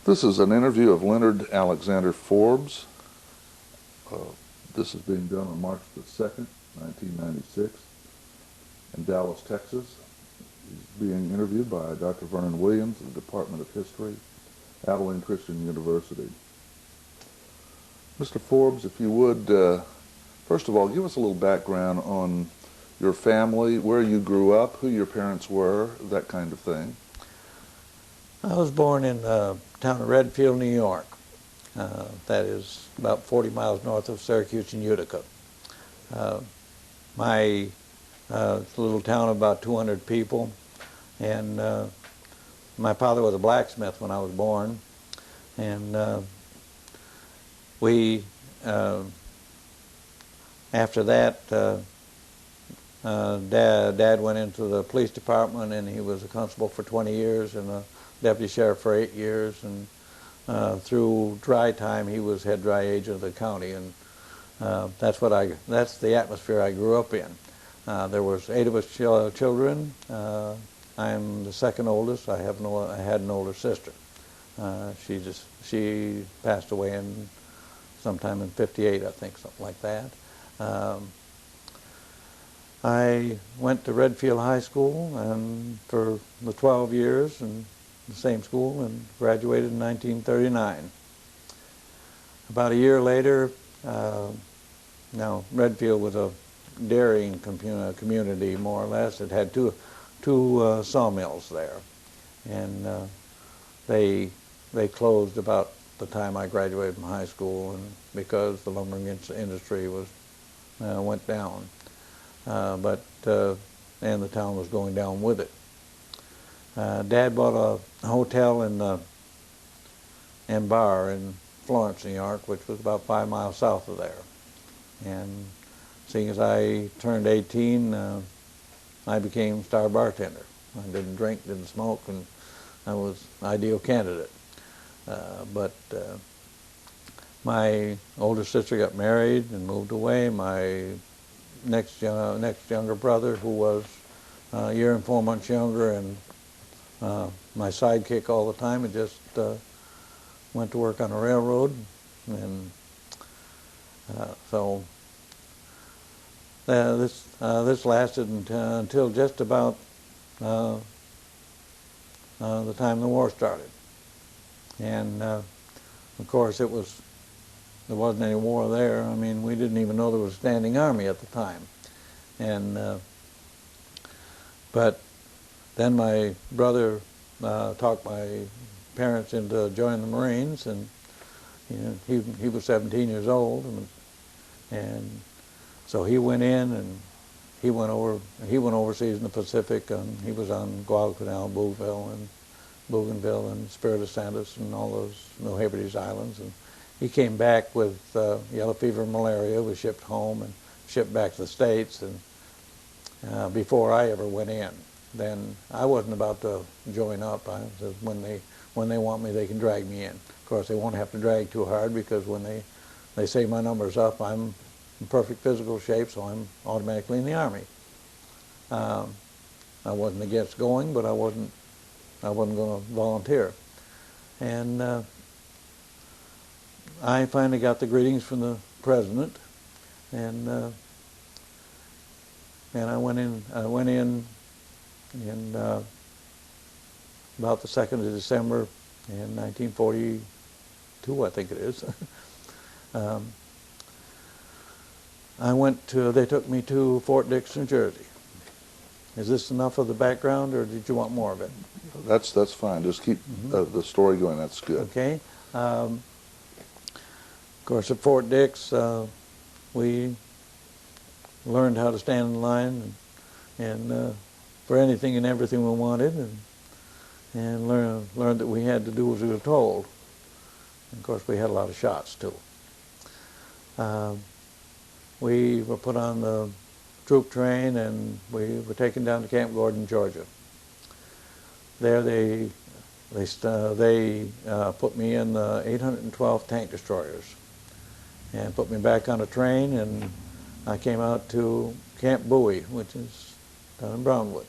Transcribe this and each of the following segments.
This is an interview of Leonard Alexander Forbes. Uh, this is being done on March the 2nd, 1996, in Dallas, Texas. He's being interviewed by Dr. Vernon Williams of the Department of History, Abilene Christian University. Mr. Forbes, if you would, first of all, give us a little background on your family, where you grew up, who your parents were, that kind of thing. I was born in the town of Redfield, New York. That is about 40 miles north of Syracuse and Utica. My little town of about 200 people, and my father was a blacksmith when I was born, and after that, Dad went into the police department, and he was a constable for 20 years and a deputy sheriff for 8 years, and through dry time he was head dry agent of the county, and that's the atmosphere I grew up in. There was 8 of us children. I'm the second oldest. I had an older sister. She passed away sometime in '58, I think, something like that. I went to Redfield High School and for the 12 years in the same school, and graduated in 1939. About a year later, now Redfield was a dairying community, more or less. It had two sawmills there, and they closed about the time I graduated from high school, and because the lumbering industry went down, and the town was going down with it. Dad bought a hotel and bar in Florence, New York, which was about 5 miles south of there. And seeing as I turned 18, I became star bartender. I didn't drink, didn't smoke, and I was an ideal candidate. But my older sister got married and moved away. My next younger brother, who was a year and 4 months younger, and my sidekick all the time, and just went to work on a railroad, and so this lasted until just about the time the war started, and of course there wasn't any war there. I mean, we didn't even know there was a standing army at the time, and but then my brother talked my parents into joining the Marines, and he was 17 years old, and so he went in, and he went overseas in the Pacific, and he was on Guadalcanal, Bougainville, and Espiritu Santos, and all those New Hebrides islands, and he came back with yellow fever and malaria, was shipped home and shipped back to the States, and before I ever went in. Then I wasn't about to join up. I said, when they want me, they can drag me in. Of course, they won't have to drag too hard, because when they say my number's up, I'm in perfect physical shape, so I'm automatically in the Army. I wasn't against going, but I wasn't going to volunteer. And I finally got the greetings from the president, and I went in about the 2nd of December in 1942, I think it is. They took me to Fort Dix, New Jersey. Is this enough of the background, or did you want more of it? That's fine. Just keep the story going. That's good. Okay. Of course, at Fort Dix, we learned how to stand in line and for anything and everything we wanted, and learned that we had to do as we were told. And of course, we had a lot of shots too. We were put on the troop train, and we were taken down to Camp Gordon, Georgia. There they put me in the 812 tank destroyers and put me back on a train, and I came out to Camp Bowie, which is down in Brownwood.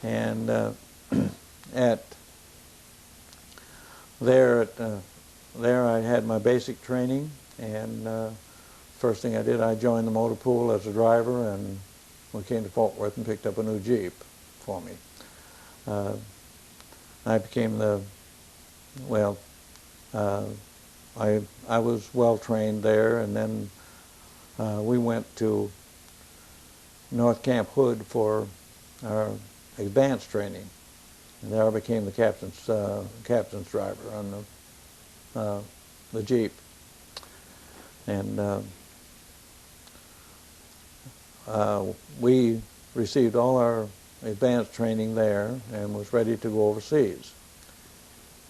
And at there I had my basic training, and first thing I did, I joined the motor pool as a driver, and we came to Fort Worth and picked up a new Jeep for me. I became well, I was well trained there, and then we went to North Camp Hood for our advanced training, and there I became the captain's driver on the Jeep. And we received all our advanced training there and was ready to go overseas.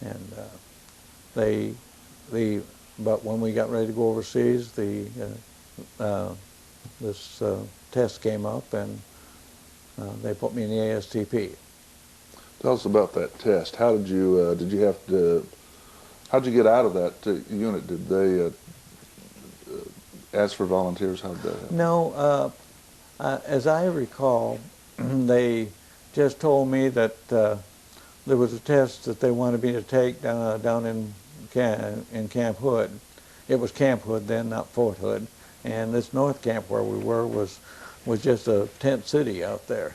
And but when we got ready to go overseas, this test came up, and they put me in the ASTP. Tell us about that test. How did you have to? How'd you get out of that unit? Did they ask for volunteers? How did that happen? No, as I recall, they just told me that there was a test that they wanted me to take down in Camp Hood. It was Camp Hood then, not Fort Hood. And this North Camp where we were was just a tent city out there.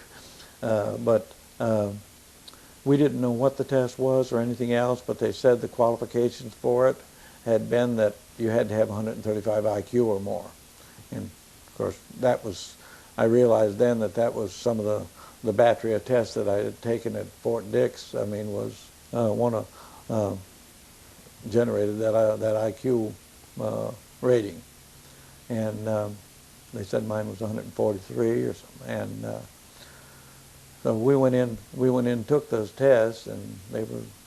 But we didn't know what the test was or anything else, but they said the qualifications for it had been that you had to have 135 IQ or more. And of course, that was, I realized then that was some of the battery of tests that I had taken at Fort Dix. I mean, was one of generated that IQ rating. And they said mine was 143 or something. And so we went in, took those tests, and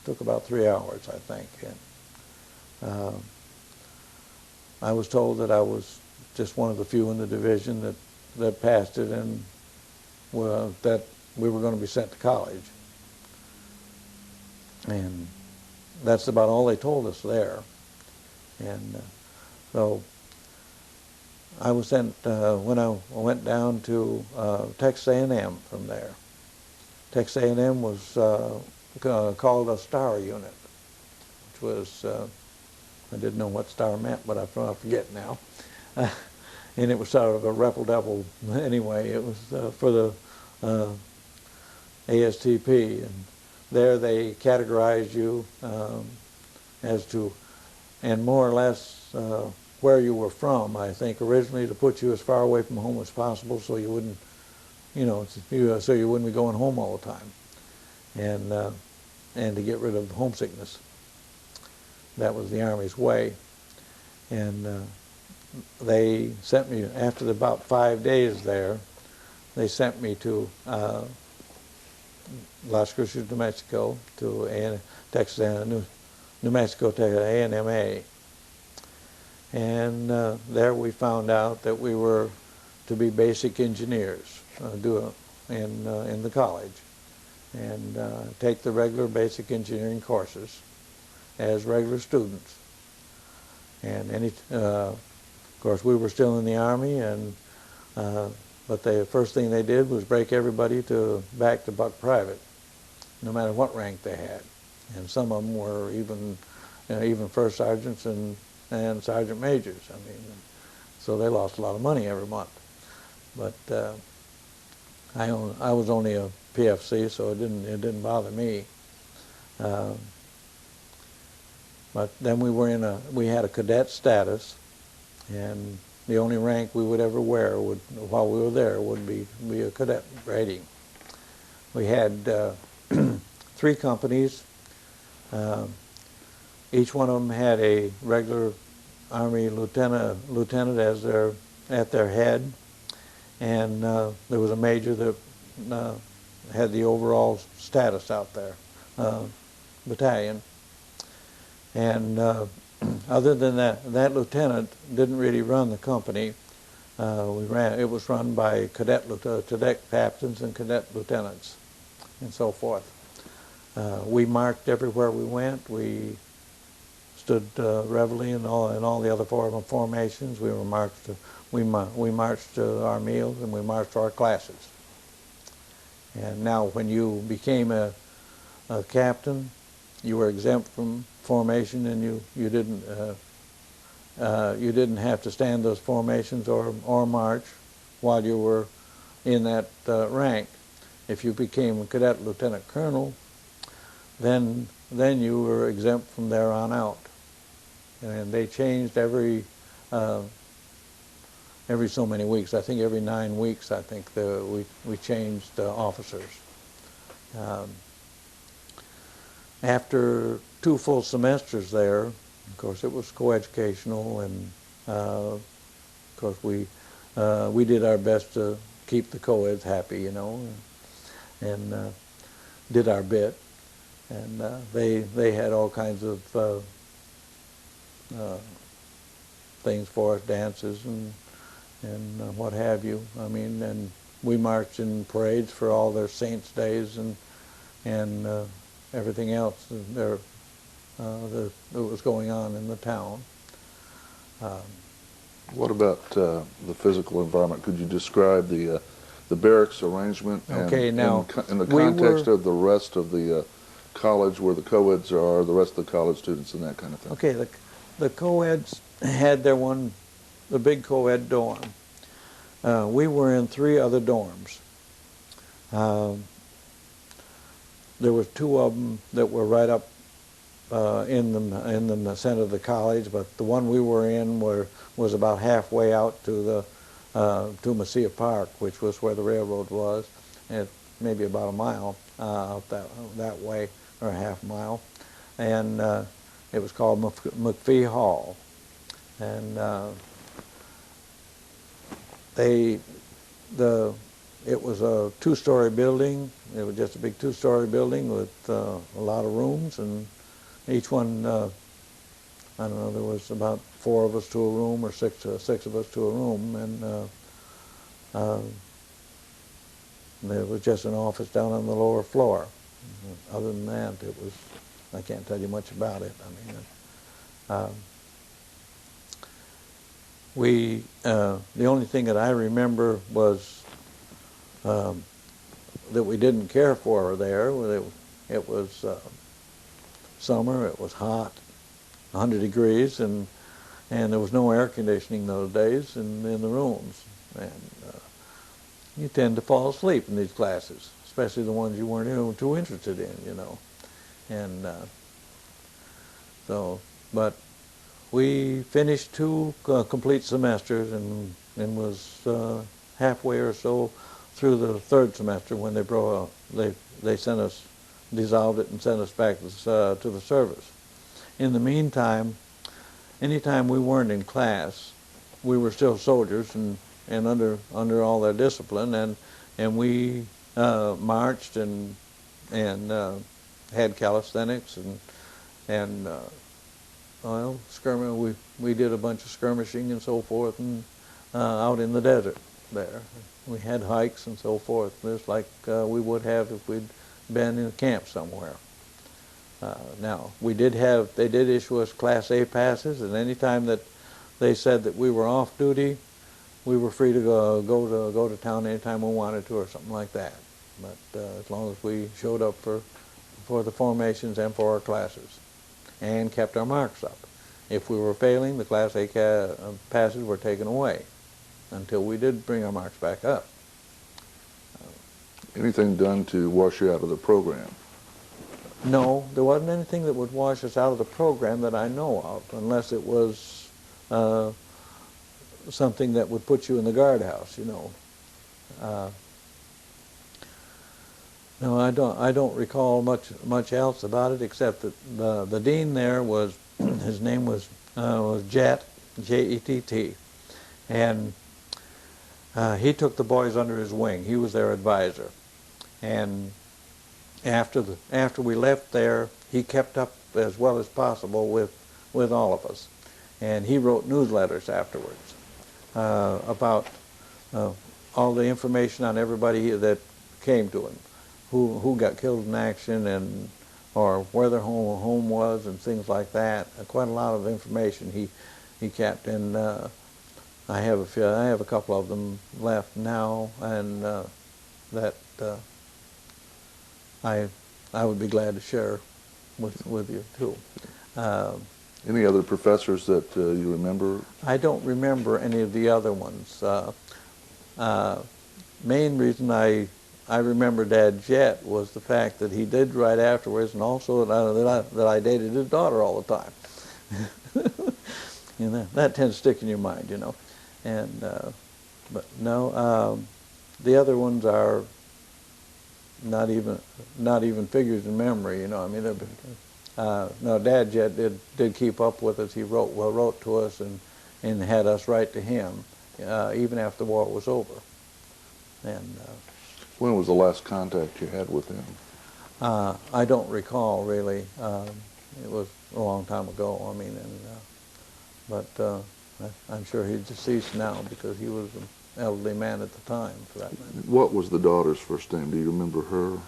took about 3 hours, I think. And I was told that I was just one of the few in the division that passed it, and that we were going to be sent to college. And that's about all they told us there. And so I was sent, when I went down to Texas A&M from there. Texas A&M was called a star unit, which was, I didn't know what star meant, but I forget now. And it was sort of a reputable, anyway, it was for the ASTP. And there they categorized you as to, and more or less where you were from, I think, originally to put you as far away from home as possible so you wouldn't, so you wouldn't be going home all the time, and to get rid of homesickness. That was the Army's way. And they sent me, after about 5 days there, they sent me to Las Cruces, New Mexico, to Texas, New Mexico, Texas, A&MA. And there we found out that we were to be basic engineers in the college, and take the regular basic engineering courses as regular students. And of course, we were still in the Army, and but the first thing they did was break everybody back to buck private, no matter what rank they had. And some of them were even first sergeants and sergeant majors. I mean, so they lost a lot of money every month. But I was only a PFC, so it didn't bother me. But then we had a cadet status, and the only rank we would ever wear while we were there would be a cadet rating. We had 3 companies. Each one of them had a regular Army lieutenant as at their head, and there was a major that had the overall status out there, battalion. And other than that lieutenant didn't really run the company. It was run by cadet captains and cadet lieutenants, and so forth. We marched everywhere we went. We stood reveille in all the other formations. We marched to our meals, and we marched to our classes. And now, when you became a captain, you were exempt from formation, and you didn't have to stand those formations or march while you were in that rank. If you became a cadet lieutenant colonel, then you were exempt from there on out. And they changed every so many weeks. I think every 9 weeks. I think we changed officers. After 2 full semesters there, of course, it was coeducational, and of course we did our best to keep the co-eds happy, you know, and did our bit. And they had all kinds of things for us, dances and what have you. I mean, and we marched in parades for all their saints' days and everything else that was going on in the town. What about the physical environment? Could you describe the barracks arrangement Okay, now, in the we context were- of the rest of the college, where the co-eds are, the rest of the college students and that kind of thing? Okay, the co-eds had the big co-ed dorm. We were in 3 other dorms. There was 2 of them that were right up in the center of the college, but the one we were in was about halfway out to Mesilla Park, which was where the railroad was, and maybe about a mile out that way, or a half mile, and it was called McPhee Hall, and it was a 2-story building. It was just a big 2-story building with a lot of rooms, and each one, I don't know, there was about 4 of us to a room, or 6 of us to a room, and there was just an office down on the lower floor. Other than that, I can't tell you much about it. I mean, the only thing that I remember was that we didn't care for there. It was summer, it was hot, 100 degrees, and there was no air conditioning those days in the rooms. And you tend to fall asleep in these classes, especially the ones you weren't too interested in, you know. And but we finished 2 complete semesters and was halfway or so through the 3rd semester when they sent us, dissolved it and sent us back to the service. In the meantime, anytime we weren't in class, we were still soldiers and under all their discipline, and we marched and had calisthenics and we did a bunch of skirmishing and so forth, and out in the desert there. We had hikes and so forth, just like we would have if we'd been in a camp somewhere. Now, they did issue us Class A passes, and any time that they said that we were off duty, we were free to go to town anytime we wanted to, or something like that. But as long as we showed up for the formations and for our classes, and kept our marks up. If we were failing, the Class A passes were taken away until we did bring our marks back up. Anything done to wash you out of the program? No, there wasn't anything that would wash us out of the program that I know of, unless it was something that would put you in the guardhouse, you know. No, I don't recall much else about it, except that the dean there was, his name was Jett, J-E-T-T, and he took the boys under his wing. He was their advisor, and after we left there, he kept up as well as possible with all of us, and he wrote newsletters afterwards about all the information on everybody that came to him, who got killed in action, or where their home was, and things like that. Quite a lot of information he kept, and I have a couple of them left now, and that I would be glad to share with you too. Any other professors that you remember? I don't remember any of the other ones. Main reason I remember Dad Jet was the fact that he did right afterwards, and also that I dated his daughter all the time. You know, that tends to stick in your mind, you know. And but no, the other ones are not even figures in memory, you know. I mean, no, Dad Jet did keep up with us. He wrote to us and had us write to him even after the war was over. And When was the last contact you had with him? I don't recall really. It was a long time ago. I mean, but I'm sure he's deceased now because he was an elderly man at the time, for that matter. What was the daughter's first name? Do you remember her?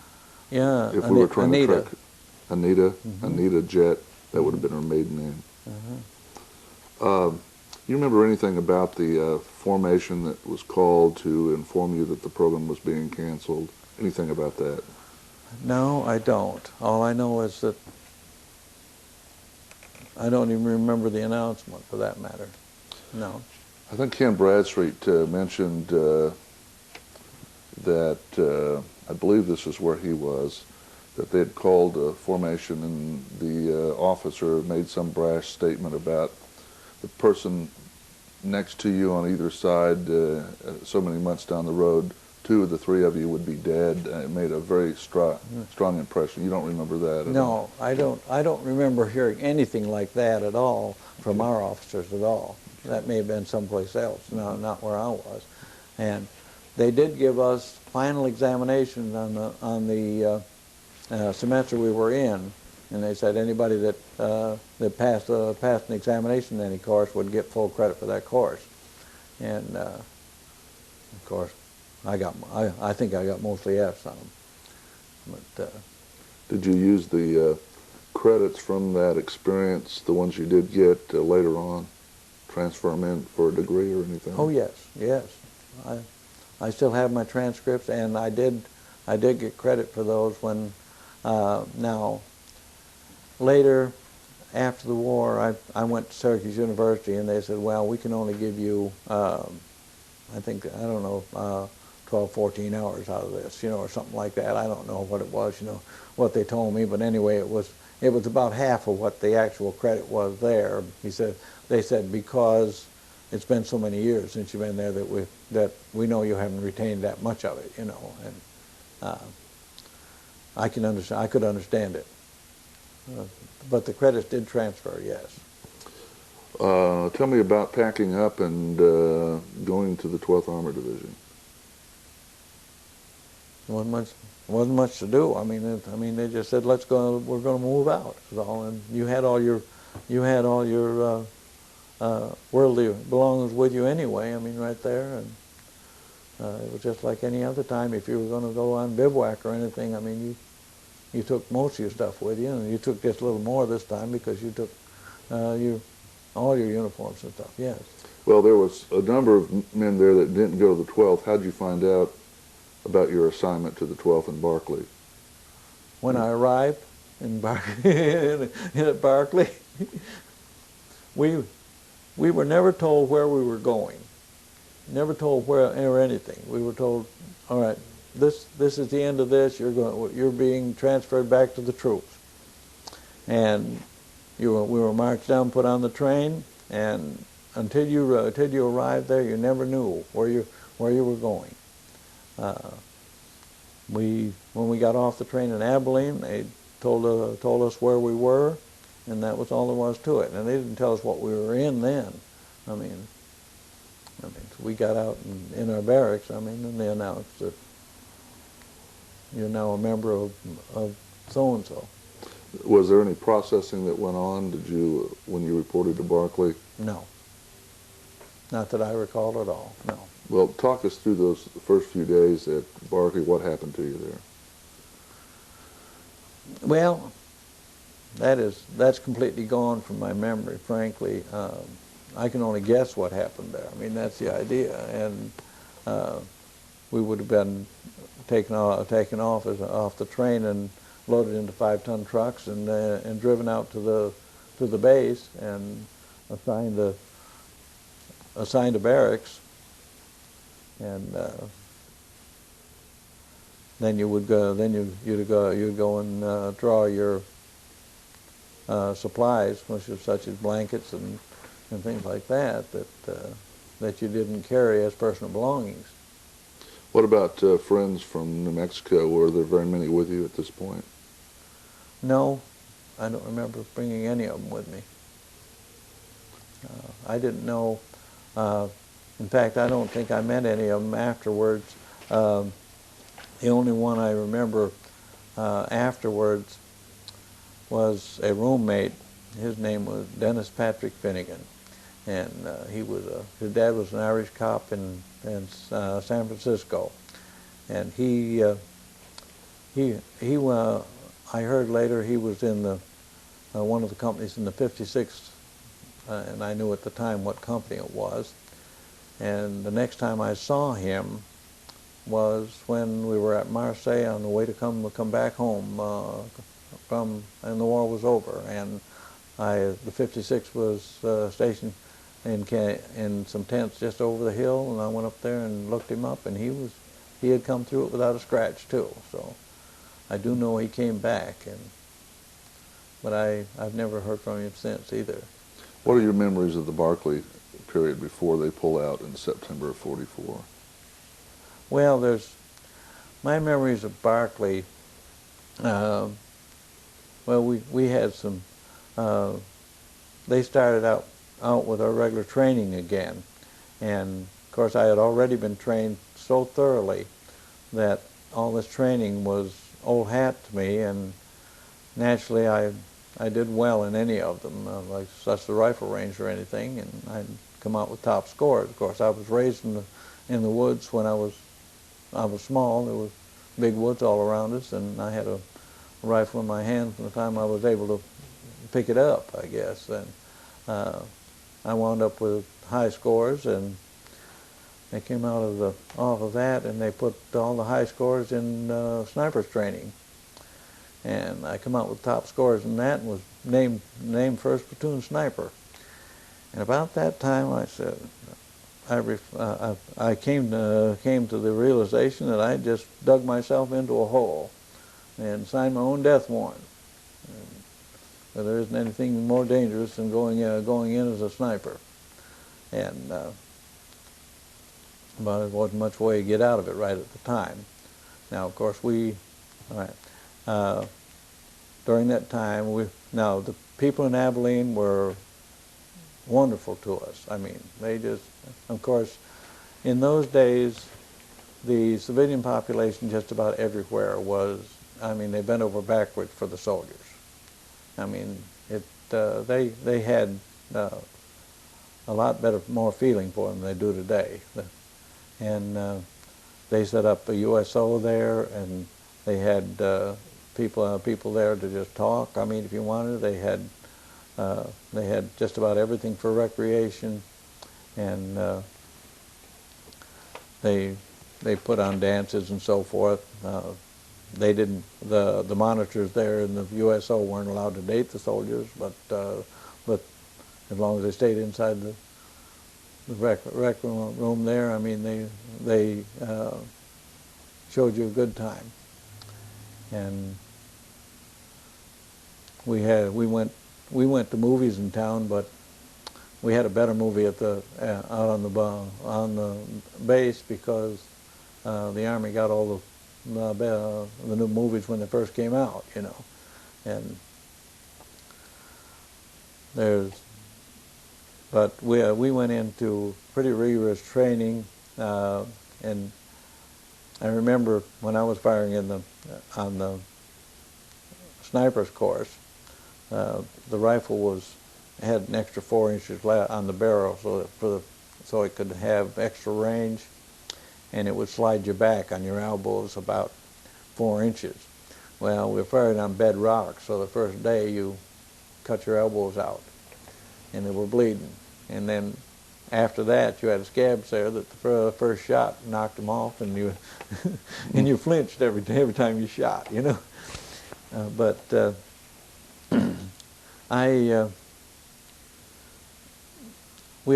Yeah, If we were trying Anita. to track Anita, Mm-hmm. Anita Jet, that would have been her maiden name. You remember anything about the formation that was called to inform you that the program was being canceled? Anything about that? No, I don't. All I know is that I don't even remember the announcement, for that matter. No. I think Ken Bradstreet mentioned that, I believe this is where he was, that they had called a formation and the officer made some brash statement about the person next to you on either side, so many months down the road, 2 of the 3 of you would be dead. It made a very strong impression. You don't remember that at all? No, I don't remember hearing anything like that at all from our officers at all. That may have been someplace else, no, not where I was. And they did give us final examinations on the semester we were in, and they said anybody that passed an examination in any course would get full credit for that course. And of course, I think I got mostly F's on them. But Did you use the credits from that experience, the ones you did get later on, transfer them in for a degree or anything? oh yes, yes. I still have my transcripts, and I did get credit for those when now later after the war I went to Syracuse University, and they said, well, we can only give you I don't know 12, 14 hours out of this, you know, or something like that. I don't know what it was, you know, what they told me, but anyway, it was about half of what the actual credit was there. They said because it's been so many years since you've been there that we know you haven't retained that much of it, you know, and I could understand it, but the credits did transfer, yes. Tell me about packing up and going to the 12th Armored Division. Wasn't much to do. I mean, they just said, "Let's go. We're going to move out." Is all. And you had all your worldly belongings with you anyway. I mean, right there, and it was just like any other time. If you were going to go on bivouac or anything, I mean, you took most of your stuff with you, and you took just a little more this time because you took all your uniforms and stuff. Yes. Well, there was a number of men there that didn't go to the 12th. How did you find out about your assignment to the 12th in Barclay? When I arrived in at Barclay, we were never told where we were going, never told where or anything. We were told, all right, this is the end of this. You're being transferred back to the troops, and we were marched down, put on the train, and until you arrived there, you never knew where you were going. When we got off the train in Abilene, they told us where we were, and that was all there was to it. And they didn't tell us what we were in then. I mean, so we got out in our barracks. I mean, and they announced that you're now a member of so and so. Was there any processing that went on? When you reported to Barclay? No. Not that I recall at all. No. Well, talk us through those first few days at Barclay. What happened to you there? Well, that's completely gone from my memory, frankly. I can only guess what happened there. I mean, that's the idea. And we would have been taken off the train and loaded into 5-ton trucks and driven out to to the base and assigned to barracks, and then you would go. Then you'd go and draw your supplies, such as blankets and things like that that you didn't carry as personal belongings. What about friends from New Mexico? Were there very many with you at this point? No, I don't remember bringing any of them with me. I didn't know. In fact, I don't think I met any of them afterwards. The only one I remember afterwards was a roommate. His name was Dennis Patrick Finnegan, and his dad was an Irish cop in San Francisco, and I heard later he was in one of the companies in the 56th, and I knew at the time what company it was. And the next time I saw him was when we were at Marseille on the way to come back home and the war was over, and the 56th was stationed in some tents just over the hill, and I went up there and looked him up, and he had come through it without a scratch too. So I do know he came back, but I've never heard from him since either. What are your memories of the Barclay period before they pull out in September of '44? Well, my memories of Barclay. Well, we had some. They started out with our regular training again, and of course I had already been trained so thoroughly that all this training was old hat to me, and naturally I did well in any of them, like such the rifle range or anything, and I'd come out with top scores. Of course, I was raised in the woods when I was small. There was big woods all around us, and I had a rifle in my hand from the time I was able to pick it up, I guess. And I wound up with high scores, and they came off of that, and they put all the high scores in snipers training. And I come out with top scores in that and was named first platoon sniper. And about that time, I said, I came to the realization that I just dug myself into a hole and signed my own death warrant. And there isn't anything more dangerous than going in as a sniper. And but there wasn't much way to get out of it right at the time. Now, of course, during that time, the people in Abilene were wonderful to us. I mean, they just, of course, in those days, the civilian population just about everywhere was, I mean, they bent over backwards for the soldiers. I mean, they had a lot more feeling for them than they do today. And they set up a USO there, and they had people there to just talk. I mean, if you wanted, they had just about everything for recreation, and they put on dances and so forth. They didn't. The monitors there in the USO weren't allowed to date the soldiers, but as long as they stayed inside the rec room there, I mean, they showed you a good time. And we went to movies in town, but we had a better movie out on the base because the Army got all the new movies when they first came out, you know. And but we went into pretty rigorous training, and I remember when I was firing on the sniper's course, the rifle had an extra 4 inches on the barrel, so it could have extra range, and it would slide you back on your elbows about 4 inches. Well, we were firing on bedrock, so the first day you cut your elbows out, and they were bleeding. And then after that, you had scabs there that the first shot knocked them off, and you and you flinched every time you shot, you know. But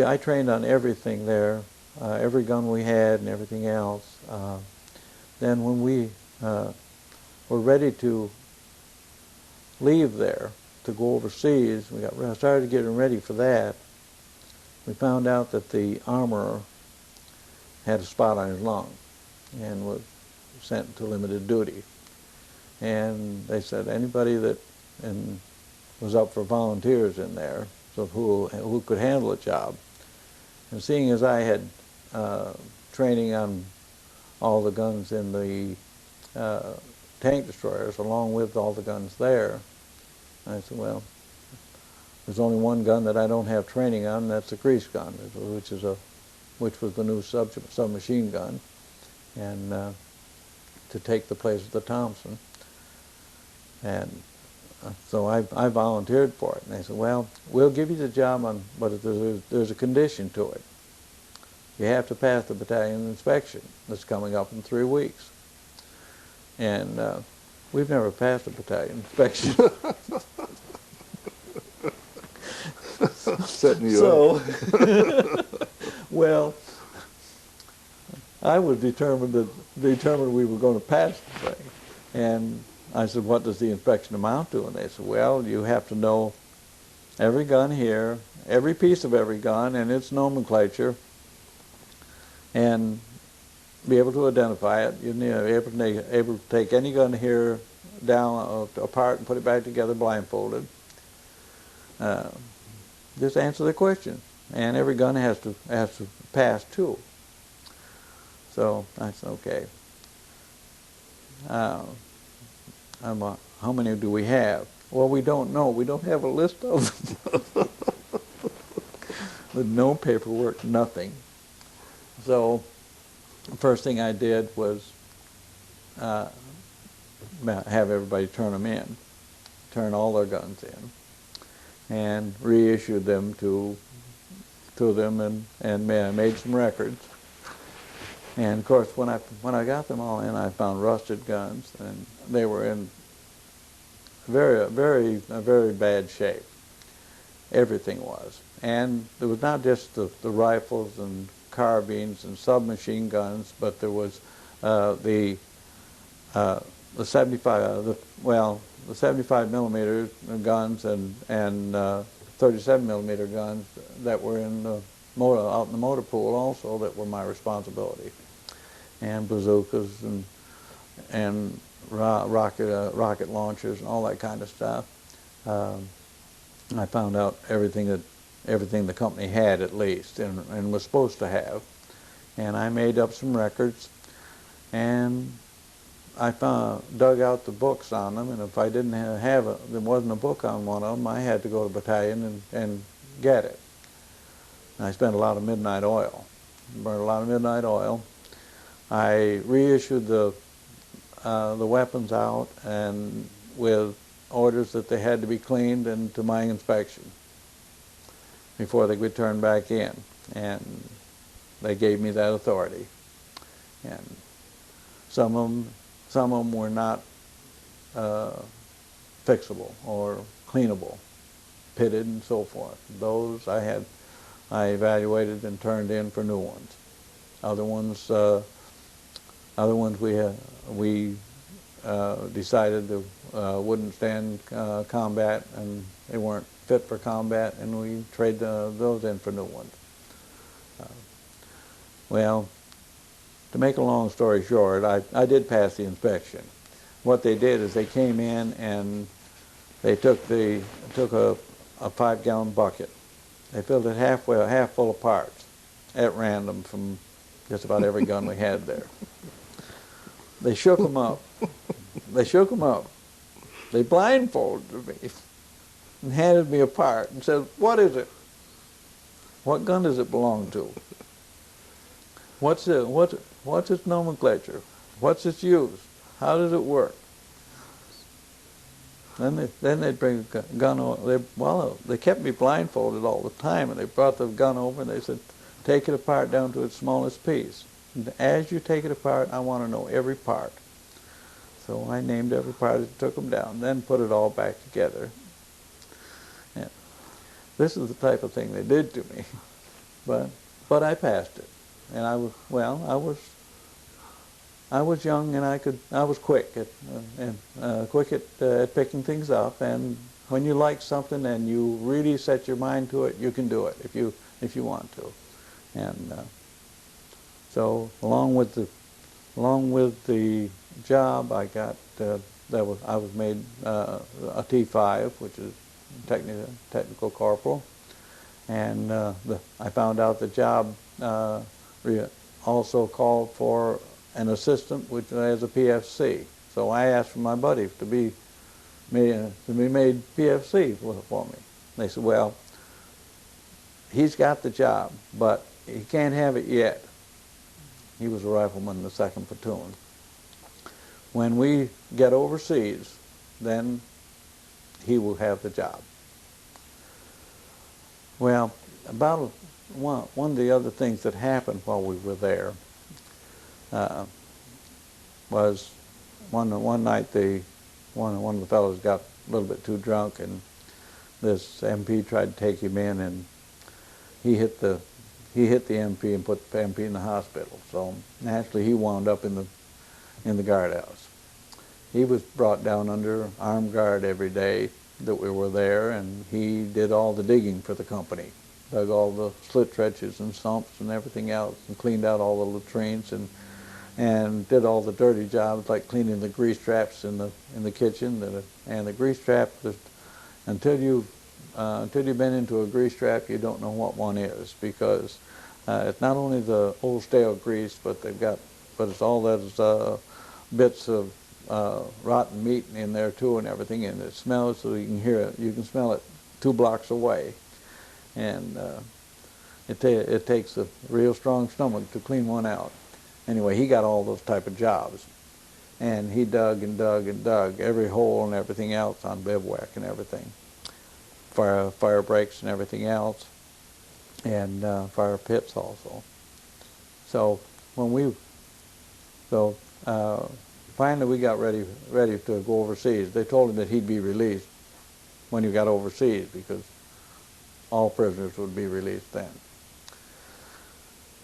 I trained on everything there, every gun we had and everything else. Then when we were ready to leave there to go overseas, we started getting ready for that. We found out that the armorer had a spot on his lung and was sent to limited duty. And they said anybody that was up for volunteers in there, so who could handle the job. And seeing as I had training on all the guns in the tank destroyers along with all the guns there, I said, well, there's only one gun that I don't have training on, and that's the grease gun, which was the new submachine gun, and to take the place of the Thompson. And so I volunteered for it, and they said, well, we'll give you the job but there's a condition to it. You have to pass the battalion inspection that's coming up in 3 weeks. And we've never passed a battalion inspection. Setting you up. Well, I was determined we were going to pass the thing. And I said, what does the inspection amount to? And they said, well, you have to know every gun here, every piece of every gun and its nomenclature, and be able to identify it. You need to be able to take any gun here down apart and put it back together blindfolded. Just answer the question, and every gun has to pass too. So I said, okay. How many do we have? Well, we don't know. We don't have a list of them. With no paperwork, nothing. So the first thing I did was have everybody turn them in, turn all their guns in, and reissued them to them, and made some records. And of course, when I got them all in, I found rusted guns, and they were in very bad shape. Everything was, and there was not just the rifles and carbines and submachine guns, but there was the 75 millimeter guns and 37 millimeter guns that were in the out in the motor pool also that were my responsibility, and bazookas and rocket launchers and all that kind of stuff. I found out everything the company had at least and was supposed to have, and I made up some records, and I dug out the books on them, and if I didn't there wasn't a book on one of them, I had to go to battalion and get it. And I spent a lot of midnight oil, burned a lot of midnight oil. I reissued the weapons out and with orders that they had to be cleaned and to my inspection before they could turn back in, and they gave me that authority. And some of them were not fixable or cleanable, pitted and so forth. Those I evaluated and turned in for new ones. Other ones we decided they wouldn't stand combat, and they weren't fit for combat, and we traded those in for new ones. Well, to make a long story short, I did pass the inspection. What they did is they came in and they took a 5-gallon bucket. They filled it half full of parts at random from just about every gun we had there. They shook them up. They blindfolded me and handed me a part and said, "What is it? What gun does it belong to? What's its nomenclature? What's its use? How does it work?" Then they'd bring a gun over. They kept me blindfolded all the time, and they brought the gun over and they said, "Take it apart down to its smallest piece. And as you take it apart, I want to know every part." So I named every part and took them down, then put it all back together. Yeah. This is the type of thing they did to me. but I passed it, and I was young, and I was quick at picking things up. And when you like something and you really set your mind to it, you can do it if you want to. And so along with the job, I got I was made a T5, which is technical corporal, and I found out the job also called for an assistant, which as a PFC. So I asked for my buddy to be made PFC for me. They said, well, he's got the job, but he can't have it yet. He was a rifleman in the 2nd platoon. When we get overseas, then he will have the job. Well, about one of the other things that happened while we were there was one night one of the fellows got a little bit too drunk, and this MP tried to take him in, and he hit the MP and put the MP in the hospital. So naturally, he wound up in the guardhouse. He was brought down under armed guard every day that we were there, and he did all the digging for the company, dug all the slit trenches and sumps and everything else, and cleaned out all the latrines, and did all the dirty jobs like cleaning the grease traps in the kitchen. And the grease trap, until you've been into a grease trap, you don't know what one is, because it's not only the old stale grease, but it's all those bits of rotten meat in there too, and everything, and it smells so you can hear it. You can smell it 2 blocks away, and it takes a real strong stomach to clean one out. Anyway, he got all those type of jobs, and he dug and dug and dug every hole and everything else on bivouac and everything, fire breaks and everything else, and fire pits also. So finally we got ready to go overseas. They told him that he'd be released when he got overseas, because all prisoners would be released then.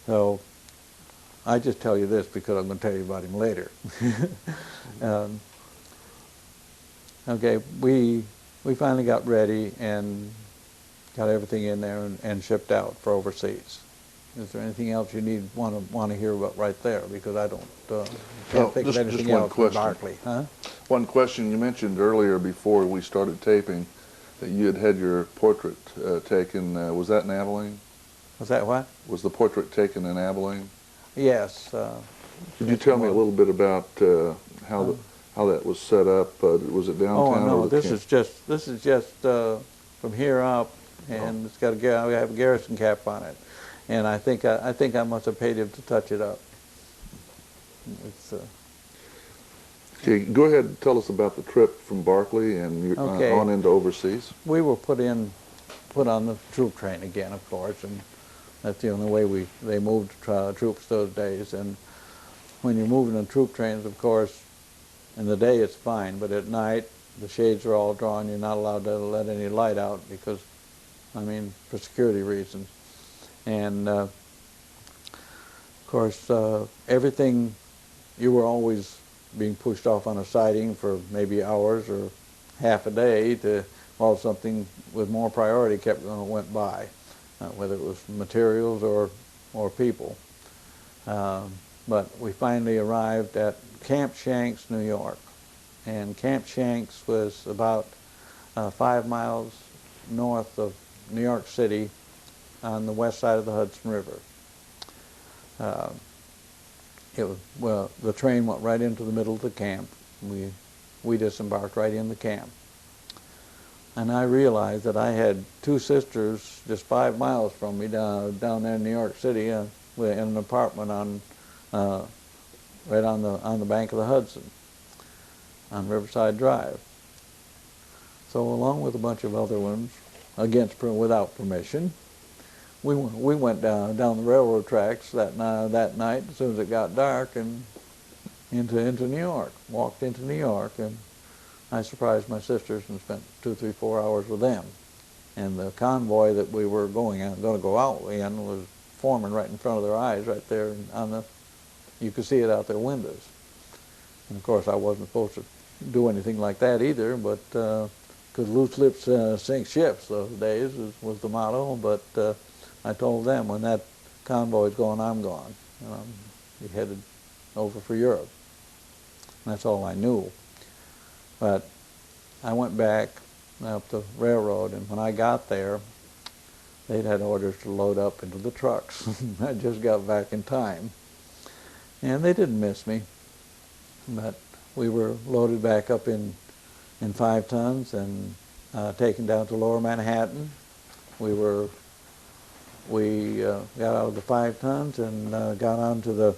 So I just tell you this because I'm going to tell you about him later. Okay, we finally got ready and got everything in there and shipped out for overseas. Is there anything else you want to hear about right there? Because I can't think of anything else for Barclay. Huh? One question. You mentioned earlier before we started taping that you had your portrait taken. Was that in Abilene? Was that what? Was the portrait taken in Abilene? Yes. Could you tell me a little bit about how that was set up? Was it downtown? Oh no, this is just from here up, and it's got I have a garrison cap on it, and I think I must have paid him to touch it up. It's. Okay, go ahead and tell us about the trip from Barclay and on into overseas. We were put on the troop train again, of course, and that's the only way they moved troops those days. And when you're moving in troop trains, of course, in the day it's fine, but at night the shades are all drawn. You're not allowed to let any light out because, for security reasons. And of course, everything, you were always being pushed off on a siding for maybe hours or half a day while something with more priority went by, whether it was materials or people. But we finally arrived at Camp Shanks, New York. And Camp Shanks was about 5 miles north of New York City on the west side of the Hudson River. The train went right into the middle of the camp. We disembarked right in the camp. And I realized that I had 2 sisters just 5 miles from me down there in New York City in an apartment right on the bank of the Hudson on Riverside Drive. So along with a bunch of other ones, without permission, we went down the railroad tracks that night as soon as it got dark and into New York. Walked into New York, and I surprised my sisters and spent 2, 3, 4 hours with them. And the convoy that we were going to go out in was forming right in front of their eyes, right there you could see it out their windows. And of course, I wasn't supposed to do anything like that either, but because loose lips sink ships those days was the motto. But I told them, when that convoy's going, I'm gone. He headed over for Europe. And that's all I knew. But I went back up the railroad, and when I got there, they'd had orders to load up into the trucks. I just got back in time. And they didn't miss me. But we were loaded back up in 5 tons and taken down to Lower Manhattan. We got out of the 5 tons and got onto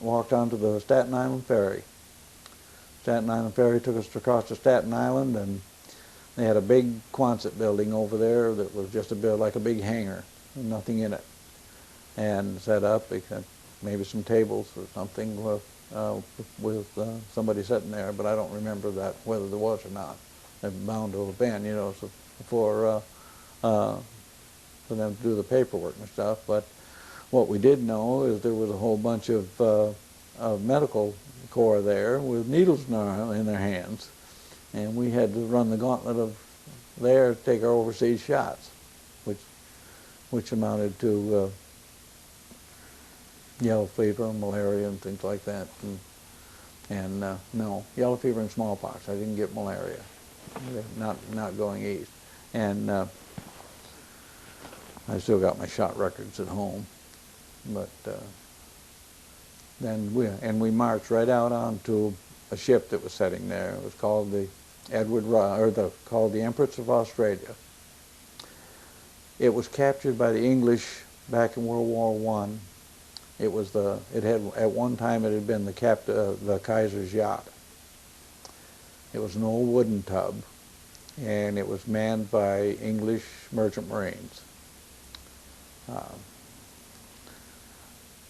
walked onto the Staten Island ferry. Staten Island ferry took us across to Staten Island, and they had a big Quonset building over there that was just like a big hangar, nothing in it, and set up maybe some tables or something with somebody sitting there, but I don't remember whether there was or not. They're bound to have been, so for them to do the paperwork and stuff. But what we did know is there was a whole bunch of medical corps there with needles in their hands, and we had to run the gauntlet of there to take our overseas shots, which amounted to yellow fever and malaria and things like that. And no, yellow fever and smallpox. I didn't get malaria, not going east. And I still got my shot records at home. But then we marched right out onto a ship that was sitting there. It was called the called the Empress of Australia. It was captured by the English back in World War I. At one time it had been the Kaiser's yacht. It was an old wooden tub, and it was manned by English merchant marines.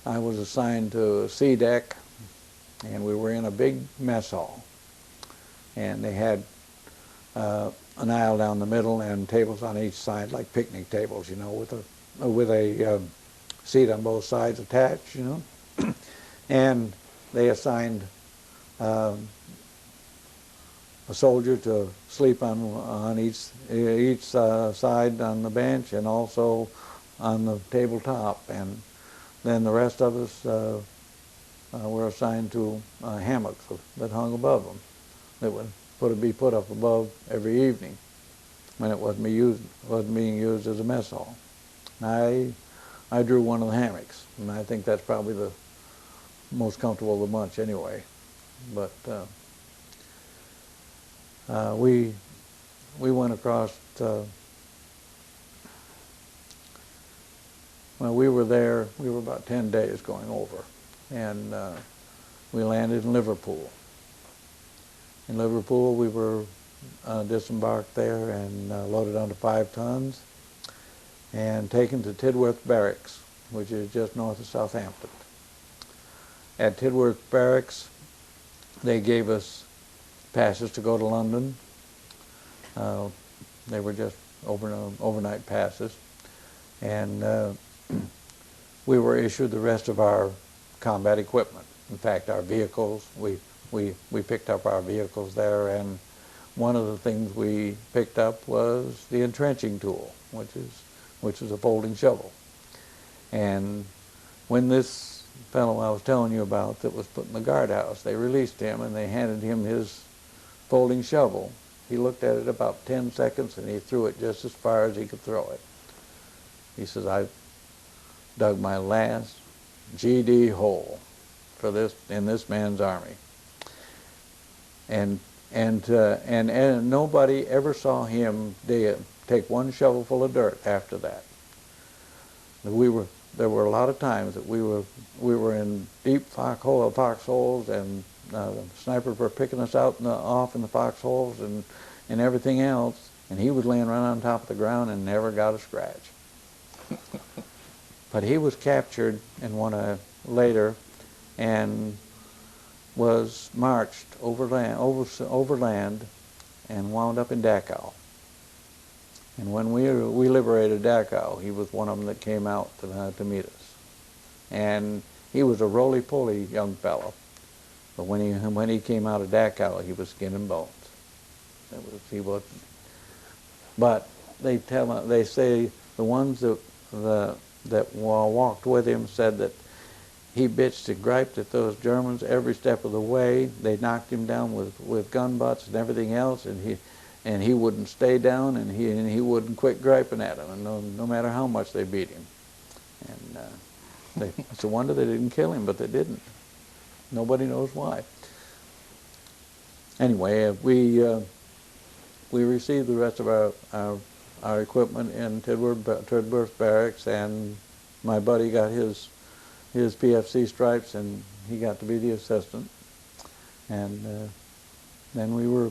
I was assigned to sea deck, and we were in a big mess hall, and they had an aisle down the middle and tables on each side, like picnic tables, with a seat on both sides attached, and they assigned a soldier to sleep on each side on the bench, and also on the tabletop, and then the rest of us were assigned to hammocks that hung above them, that would be put up above every evening when it wasn't being used as a mess hall. And I drew one of the hammocks, and I think that's probably the most comfortable of the bunch anyway. But we went across. Well, we were there. We were about 10 days going over, and we landed in Liverpool. In Liverpool, we were disembarked there and loaded onto 5 tons and taken to Tidworth Barracks, which is just north of Southampton. At Tidworth Barracks, they gave us passes to go to London. They were just overnight passes, and we were issued the rest of our combat equipment. In fact, our vehicles, we picked up our vehicles there, and one of the things we picked up was the entrenching tool, which is a folding shovel. And when this fellow I was telling you about that was put in the guardhouse, they released him and they handed him his folding shovel. He looked at it about 10 seconds and he threw it just as far as he could throw it. He says, "I dug my last GD hole in this man's army." And nobody ever saw him take one shovelful of dirt after that. There were a lot of times that we were in deep foxholes, and the snipers were picking us off in the foxholes and everything else, and he was laying right on top of the ground and never got a scratch. But he was captured later and was marched overland and wound up in Dachau. And when we liberated Dachau, he was one of them that came out to meet us. And he was a roly-poly young fellow. But when he came out of Dachau, he was skin and bones. He was. But they say the ones that walked with him said that he bitched and griped at those Germans every step of the way. They knocked him down with gun butts and everything else, and he wouldn't stay down, and he wouldn't quit griping at them, and no matter how much they beat him. And it's a wonder they didn't kill him, but they didn't. Nobody knows why. Anyway, we received the rest of our equipment in Tidworth Barracks, and my buddy got his PFC stripes, and he got to be the assistant. And then we were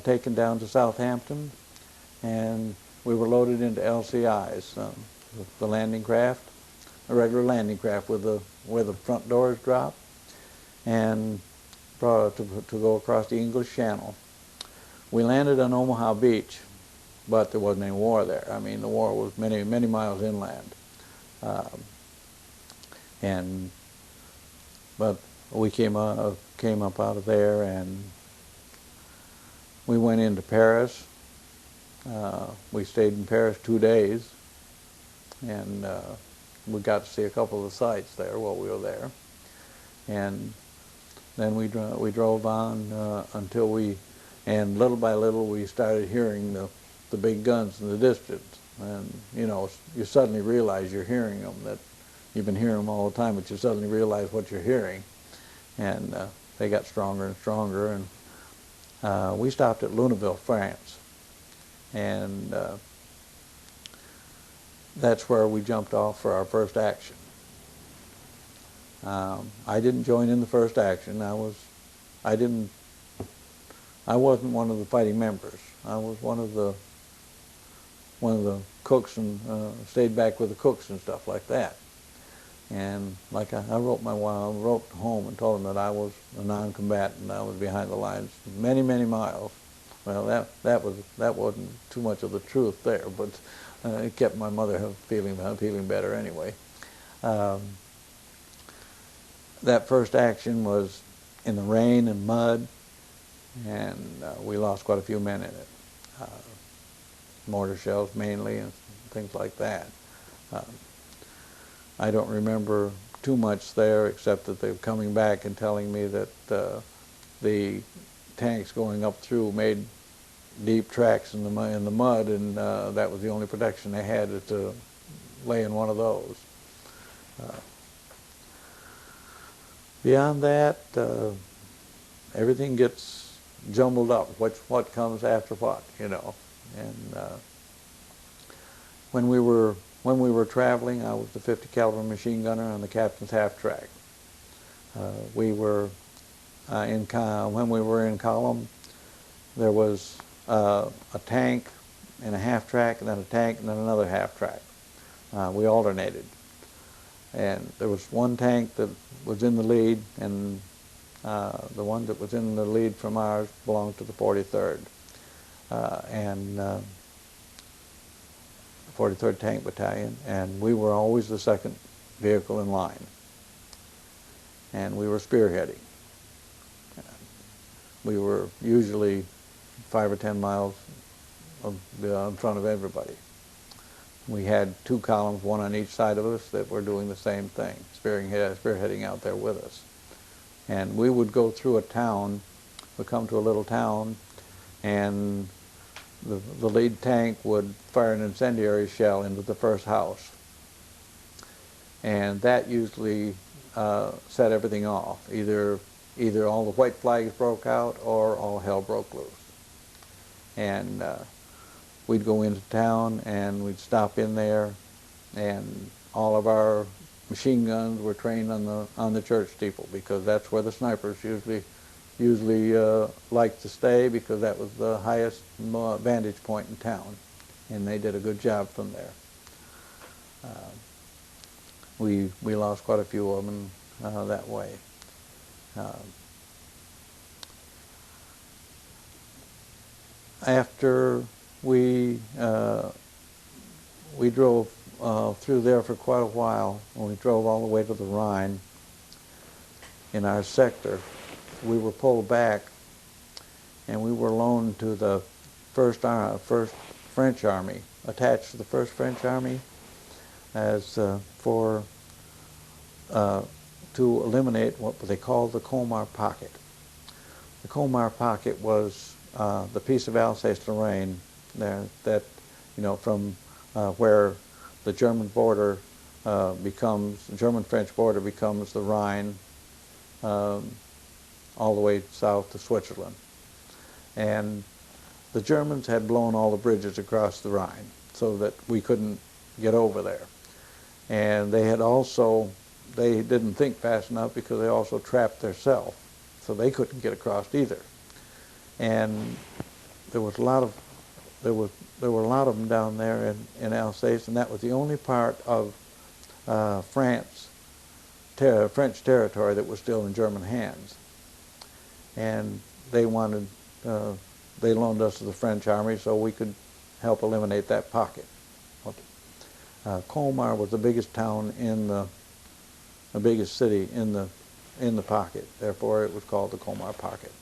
taken down to Southampton, and we were loaded into LCIs, the landing craft, a regular landing craft where the front doors drop, and brought to go across the English Channel. We landed on Omaha Beach, but there wasn't any war there. I mean, the war was many, many miles inland. But we came up out of there, and we went into Paris. We stayed in Paris 2 days, and we got to see a couple of the sights there while we were there. And then we drove on until and little by little we started hearing the big guns in the distance. And you suddenly realize you're hearing them, that you've been hearing them all the time, but you suddenly realize what you're hearing. And they got stronger and stronger. And we stopped at Luneville, France. And that's where we jumped off for our first action. I didn't join in the first action. I wasn't one of the fighting members. I was one of the cooks, and stayed back with the cooks and stuff like that. And like I wrote home and told them that I was a non-combatant. I was behind the lines many, many miles. Well, that wasn't too much of the truth there, but it kept my mother feeling better anyway. That first action was in the rain and mud, and we lost quite a few men in it. Mortar shells mainly, and things like that. I don't remember too much there, except that they were coming back and telling me that the tanks going up through made deep tracks in the mud, and that was the only protection they had, is to lay in one of those. Beyond that, everything gets jumbled up. What comes after what, And when we were traveling, I was the 50 caliber machine gunner on the captain's half track. When we were in column, there was a tank and a half track, and then a tank, and then another half track. We alternated. And there was one tank that was in the lead, and the one that was in the lead from ours belonged to the 43rd. And 43rd Tank Battalion, and we were always the second vehicle in line. And we were spearheading. We were usually 5 or 10 miles in front of everybody. We had 2 columns, one on each side of us, that were doing the same thing, spearheading out there with us. And we would go through a town, we'd come to a little town, and the lead tank would fire an incendiary shell into the first house. And that usually set everything off. Either all the white flags broke out or all hell broke loose. And we'd go into town and we'd stop in there, and all of our machine guns were trained on the church steeple, because that's where the snipers usually liked to stay, because that was the highest vantage point in town, and they did a good job from there. We lost quite a few of them that way. After we we drove through there for quite a while. When we drove all the way to the Rhine in our sector, we were pulled back, and we were loaned to the first French Army, attached to the first French Army, as to eliminate what they called the Colmar Pocket. The Colmar Pocket was the piece of Alsace-Lorraine there that, from where the German border becomes, the German-French border becomes the Rhine, all the way south to Switzerland. And the Germans had blown all the bridges across the Rhine so that we couldn't get over there. And they had also, they didn't think fast enough because they also trapped themselves, so they couldn't get across either. And there was a lot of, there were a lot of them down there in Alsace, and that was the only part of French territory that was still in German hands. And they wanted, they loaned us to the French Army so we could help eliminate that pocket. Colmar was the biggest town in the biggest city in the pocket. Therefore, it was called the Colmar Pocket.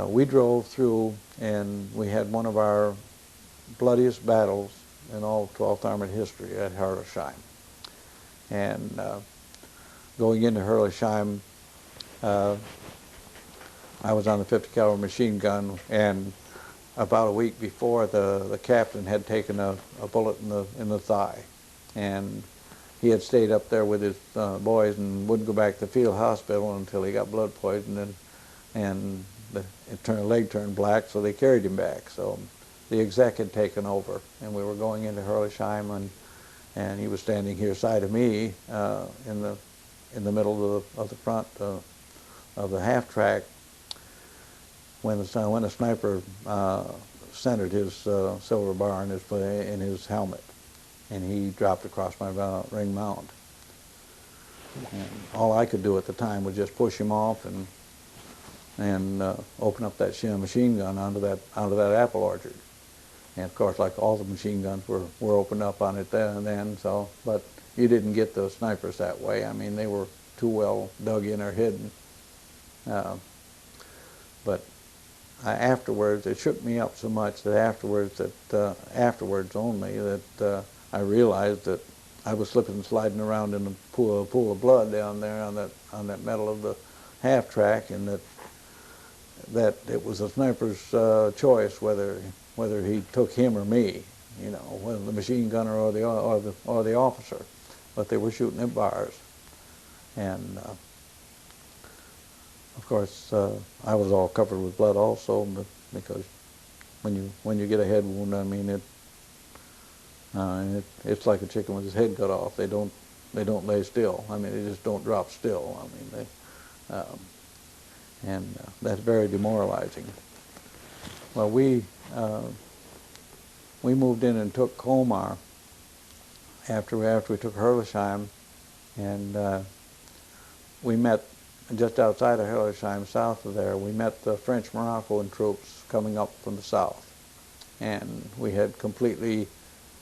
We drove through, and we had one of our bloodiest battles in all 12th Armored history at Herlesheim. And going into Herlesheim, I was on the 50 caliber machine gun, and about a week before, the captain had taken a bullet in the thigh, and he had stayed up there with his boys and wouldn't go back to the field hospital until he got blood poisoning, and the leg turned black, so they carried him back. So the exec had taken over, and we were going into Herlesheim, and he was standing here side of me in the middle of the front of the half track when a sniper centered his silver bar in his helmet, and he dropped across my ring mount. And all I could do at the time was just push him off and open up that machine gun onto that apple orchard. And of course, like all the machine guns were opened up on it then. So, but you didn't get those snipers that way. I mean, they were too well dug in or hidden. But afterwards, it shook me up so much that afterwards only, that I realized that I was slipping and sliding around in a pool of blood down there on that metal of the half track, and that it was a sniper's choice whether he took him or me, whether the machine gunner or the officer, but they were shooting at bars. And of course, I was all covered with blood also, but because when you get a head wound, I mean it's like a chicken with his head cut off. They don't lay still. I mean, they just don't drop still. I mean, that's very demoralizing. Well, we moved in and took Colmar after we took Herlesheim, and we met just outside of Herlesheim, south of there. We met the French Moroccan troops coming up from the south, and we had completely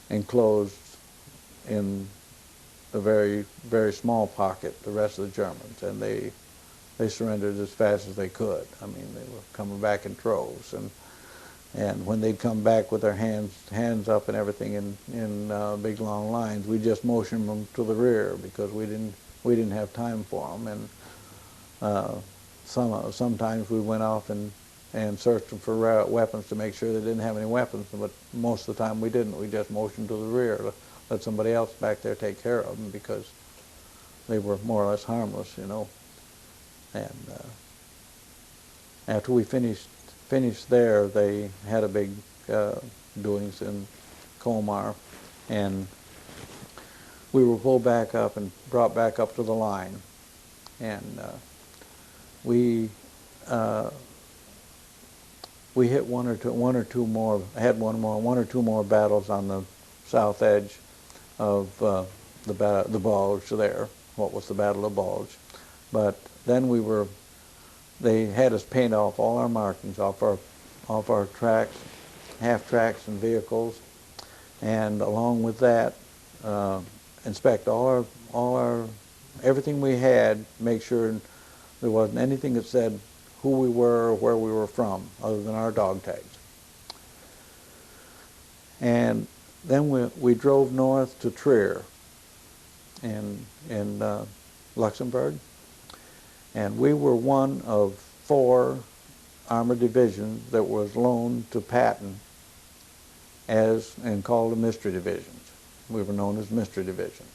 enclosed in a very, very small pocket the rest of the Germans, and they surrendered as fast as they could. I mean, they were coming back in droves, and when they'd come back with their hands up and everything in big long lines, we just motioned them to the rear because we didn't have time for them. And sometimes we went off and searched them for weapons to make sure they didn't have any weapons, but most of the time we didn't. We just motioned to the rear, let somebody else back there take care of them because they were more or less harmless, And after we finished there, they had a big doings in Colmar, and we were pulled back up and brought back up to the line, and we hit one or two more battles on the south edge of the Bulge there. What was the Battle of Bulge? But then they had us paint off all our markings off our tracks, half-tracks and vehicles, and along with that, inspect all our everything we had, make sure there wasn't anything that said who we were or where we were from, other than our dog tags. And then we drove north to Trier in Luxembourg, and we were one of 4 armored divisions that was loaned to Patton and called the mystery divisions. We were known as mystery divisions.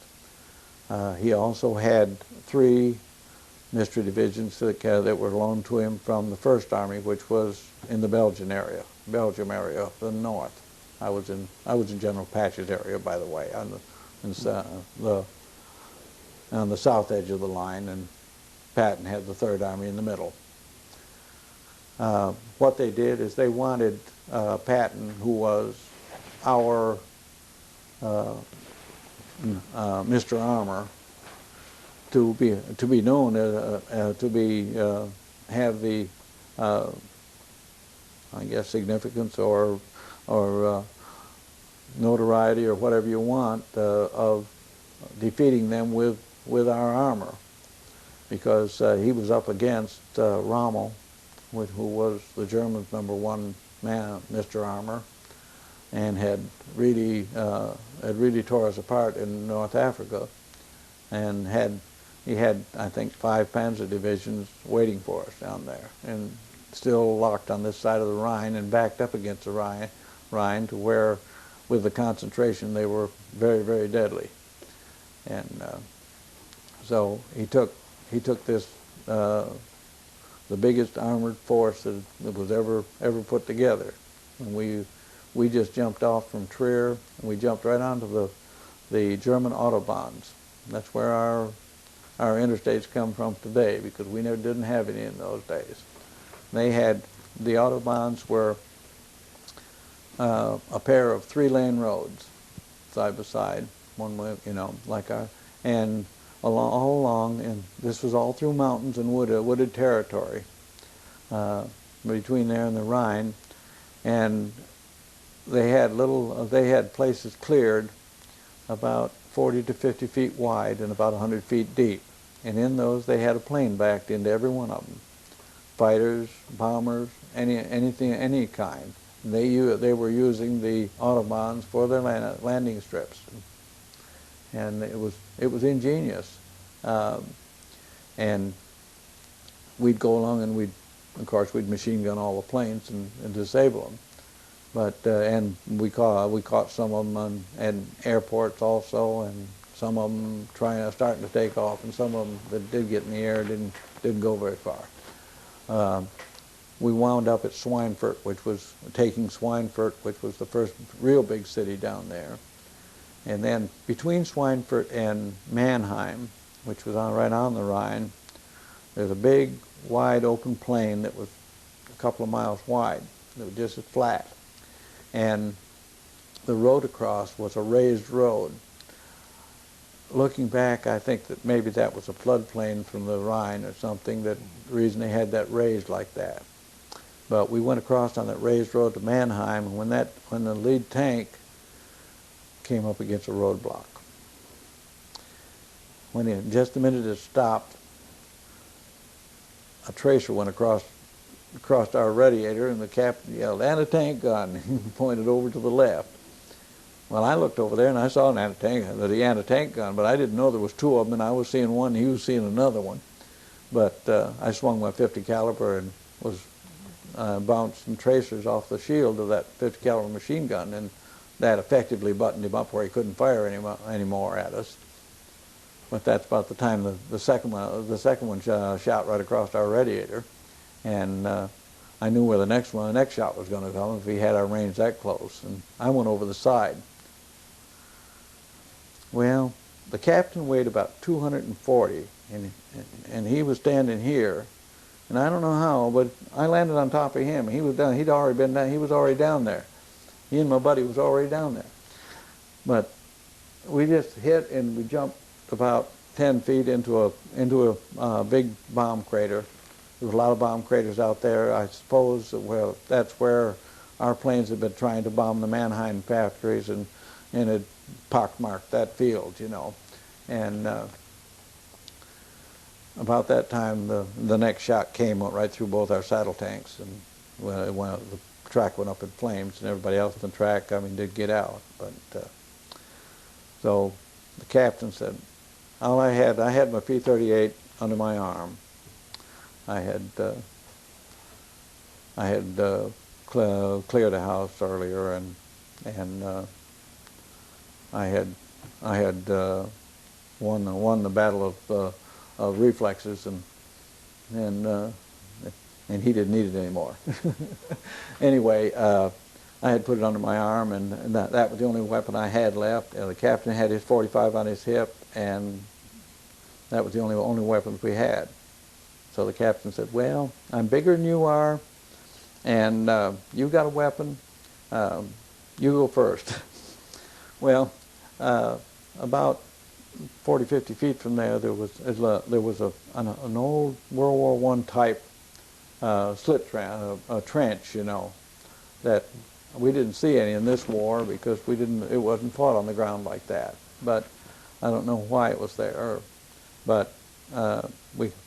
He also had 3 mystery divisions that were loaned to him from the First Army, which was in the Belgium area up in the north. I was in General Patch's area, by the way, on the south edge of the line, and Patton had the Third Army in the middle. What they did is they wanted Patton, who was our Mr. Armour, to be known have the I guess significance or notoriety or whatever you want of defeating them with our armor, because he was up against Rommel, who was the Germans' #1 man, Mr. Armour, and had really tore us apart in North Africa, and he had I think 5 Panzer divisions waiting for us down there, and still locked on this side of the Rhine and backed up against the Rhine to where, with the concentration, they were very, very deadly. And so he took this the biggest armored force that was ever put together, and we just jumped off from Trier, and we jumped right onto the German autobahns. That's where our interstates come from today, because we didn't have any in those days. The autobahns were a pair of 3-lane roads, side by side, one way, and all along, and this was all through mountains and wooded territory between there and the Rhine, and they had places cleared about 40 to 50 feet wide and about 100 feet deep, and in those they had a plane backed into every one of them. Fighters, bombers, any kind. They were using the autobahns for their landing strips, and it was ingenious. And we'd go along, and we'd machine gun all the planes and disable them. But and we caught some of them at airports also, and some of them starting to take off, and some of them that did get in the air didn't go very far. We wound up at Schweinfurt, which was the first real big city down there. And then between Schweinfurt and Mannheim, which was right on the Rhine, there's a big, wide open plain that was a couple of miles wide. It was just flat. And the road across was a raised road. Looking back, I think that maybe that was a floodplain from the Rhine or something, the reason they had that raised like that. But we went across on that raised road to Mannheim, and when the lead tank came up against a roadblock. Just the minute it stopped, a tracer went across our radiator, and the captain yelled, "Anti-tank gun!" He pointed over to the left. Well, I looked over there, and I saw the anti-tank gun, but I didn't know there was 2 of them, and I was seeing one, and he was seeing another one. But I swung my .50 caliber and was bouncing tracers off the shield of that .50 caliber machine gun, and that effectively buttoned him up where he couldn't fire anymore at us. But that's about the time the second one shot right across our radiator, and I knew where the next shot was going to come if he had our range that close, and I went over the side. Well, the captain weighed about 240, and he was standing here, and I don't know how, but I landed on top of him. He was down. He'd already been down. He was already down there. He and my buddy was already down there. But we just hit, and we jumped about 10 feet into a big bomb crater. There was a lot of bomb craters out there. I suppose that's where our planes had been trying to bomb the Mannheim factories and had pockmarked that field, you know. And about that time, the next shot came, went right through both our saddle tanks, and the track went up in flames, and everybody else on the track, I mean, did get out. But so the captain said, I had my P-38 under my arm. I had cleared a house earlier, and I had won the battle of reflexes, and he didn't need it anymore. Anyway, I had put it under my arm, and that was the only weapon I had left. The captain had his .45 on his hip, and that was the only weapons we had. So the captain said, "Well, I'm bigger than you are, and you've got a weapon. You go first." Well, about 40, 50 feet from there was an old World War I type trench, you know, that we didn't see any in this war because it wasn't fought on the ground like that. But I don't know why it was there. But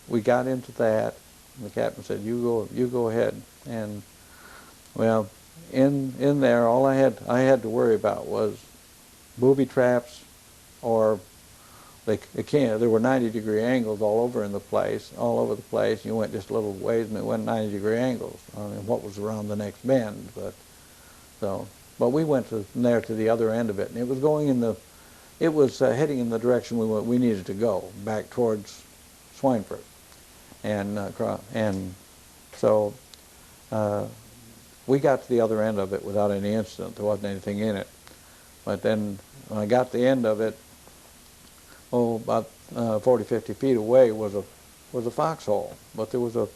we got into that. And the captain said, "You go ahead." And well, in there, all I had to worry about was booby traps, or there were 90-degree angles all over the place. You went just a little ways and it went 90-degree angles. I mean, what was around the next bend? But we went from there to the other end of it, and it was heading in the direction we needed to go, back towards Schweinfurt, and so we got to the other end of it without any incident. There wasn't anything in it. But then when I got to the end of it, about 40, 50 feet away was a foxhole, but there was a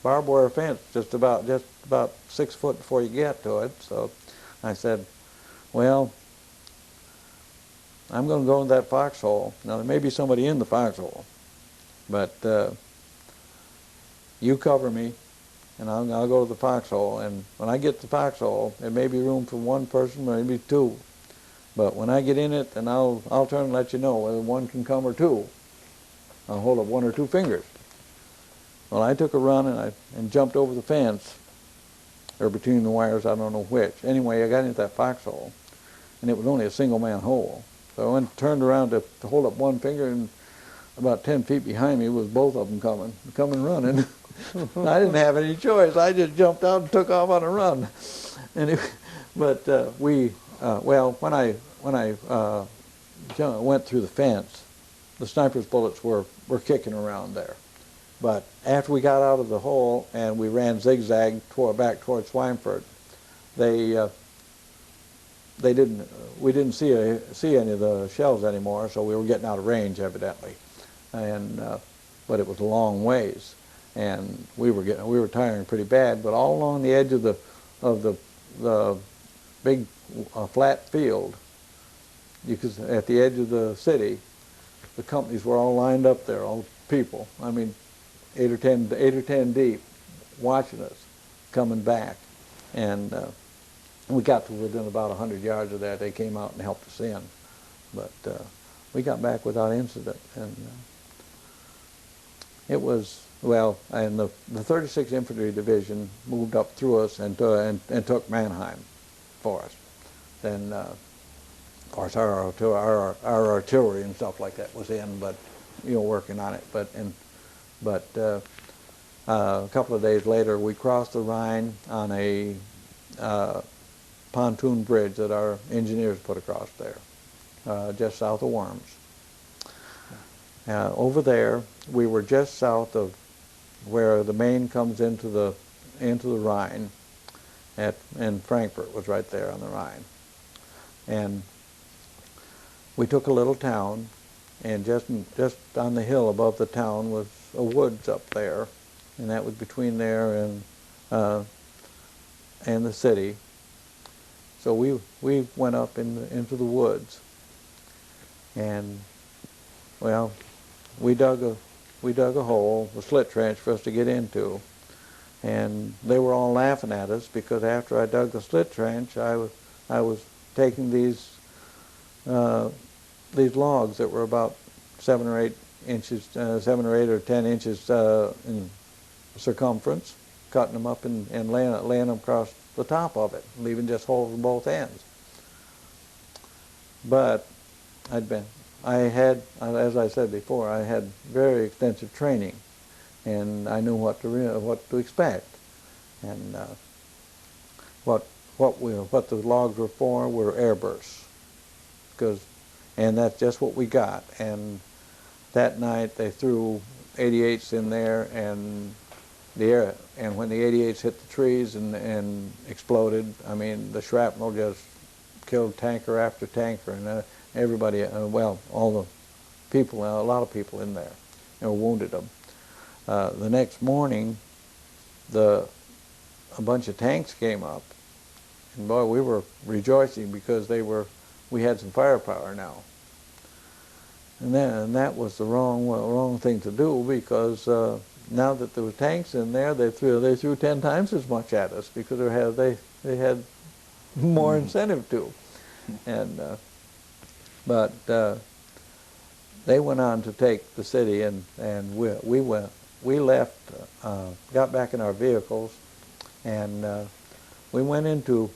barbed wire fence just about 6 foot before you get to it. So I said, "Well, I'm going to go into that foxhole. Now there may be somebody in the foxhole, but you cover me, and I'll go to the foxhole. And when I get to the foxhole, there may be room for one person, maybe two. But when I get in it, then I'll turn and let you know whether one can come or two. I'll hold up one or two fingers." Well, I took a run and jumped over the fence, or between the wires, I don't know which. Anyway, I got into that foxhole, and it was only a single-man hole. So I turned around to hold up one finger, and about 10 feet behind me was both of them coming running. I didn't have any choice. I just jumped out and took off on a run. When I went through the fence, the sniper's bullets were kicking around there. But after we got out of the hole and we ran zigzag back towards Schweinfurt, we didn't see any of the shells anymore, so we were getting out of range evidently, but it was a long ways, and we were tiring pretty bad. But all along the edge of the big flat field, at the edge of the city, the companies were all lined up there, all people. I mean, 8 or 10 deep, watching us coming back, and we got to within about 100 yards of that. They came out and helped us in, but we got back without incident, and it was and the 36th Infantry Division moved up through us and took Mannheim for us. Then, of course, our artillery and stuff like that was in, but working on it. But a couple of days later, we crossed the Rhine on a pontoon bridge that our engineers put across there, just south of Worms. Over there, we were just south of where the Main comes into the Rhine, and Frankfurt was right there on the Rhine. And we took a little town, and just on the hill above the town was a woods up there, and that was between there and the city. So we went up into the woods, and we dug a hole, a slit trench for us to get into, And they were all laughing at us because after I dug the slit trench, I was taking these logs that were about 7 or 8 inches, 7 or 8 or 10 inches in circumference, cutting them up and laying them across the top of it, leaving just holes in both ends. But I had, as I said before, I had very extensive training, and I knew what to expect, and what the logs were for were air bursts, and that's just what we got. And that night they threw 88s in there, and when the 88s hit the trees and exploded, I mean, the shrapnel just killed tanker after tanker, and everybody, well, all the people, a lot of people in there, wounded them. The next morning, a bunch of tanks came up, and boy, we were rejoicing because we had some firepower now. And that was the wrong thing to do, because now that there were tanks in there, they threw 10 times as much at us because they had more incentive to. And but they went on to take the city, and we left, got back in our vehicles, and we went into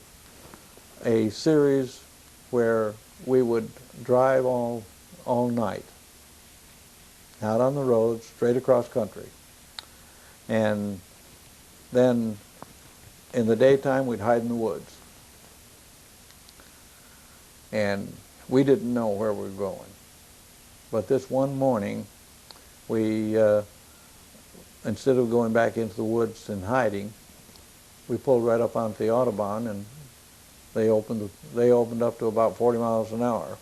a series where we would drive all night out on the road straight across country, and then in the daytime we'd hide in the woods. And we didn't know where we were going. But this one morning, we, instead of going back into the woods and hiding, we pulled right up onto the Autobahn, and they opened up to about 40 miles an hour,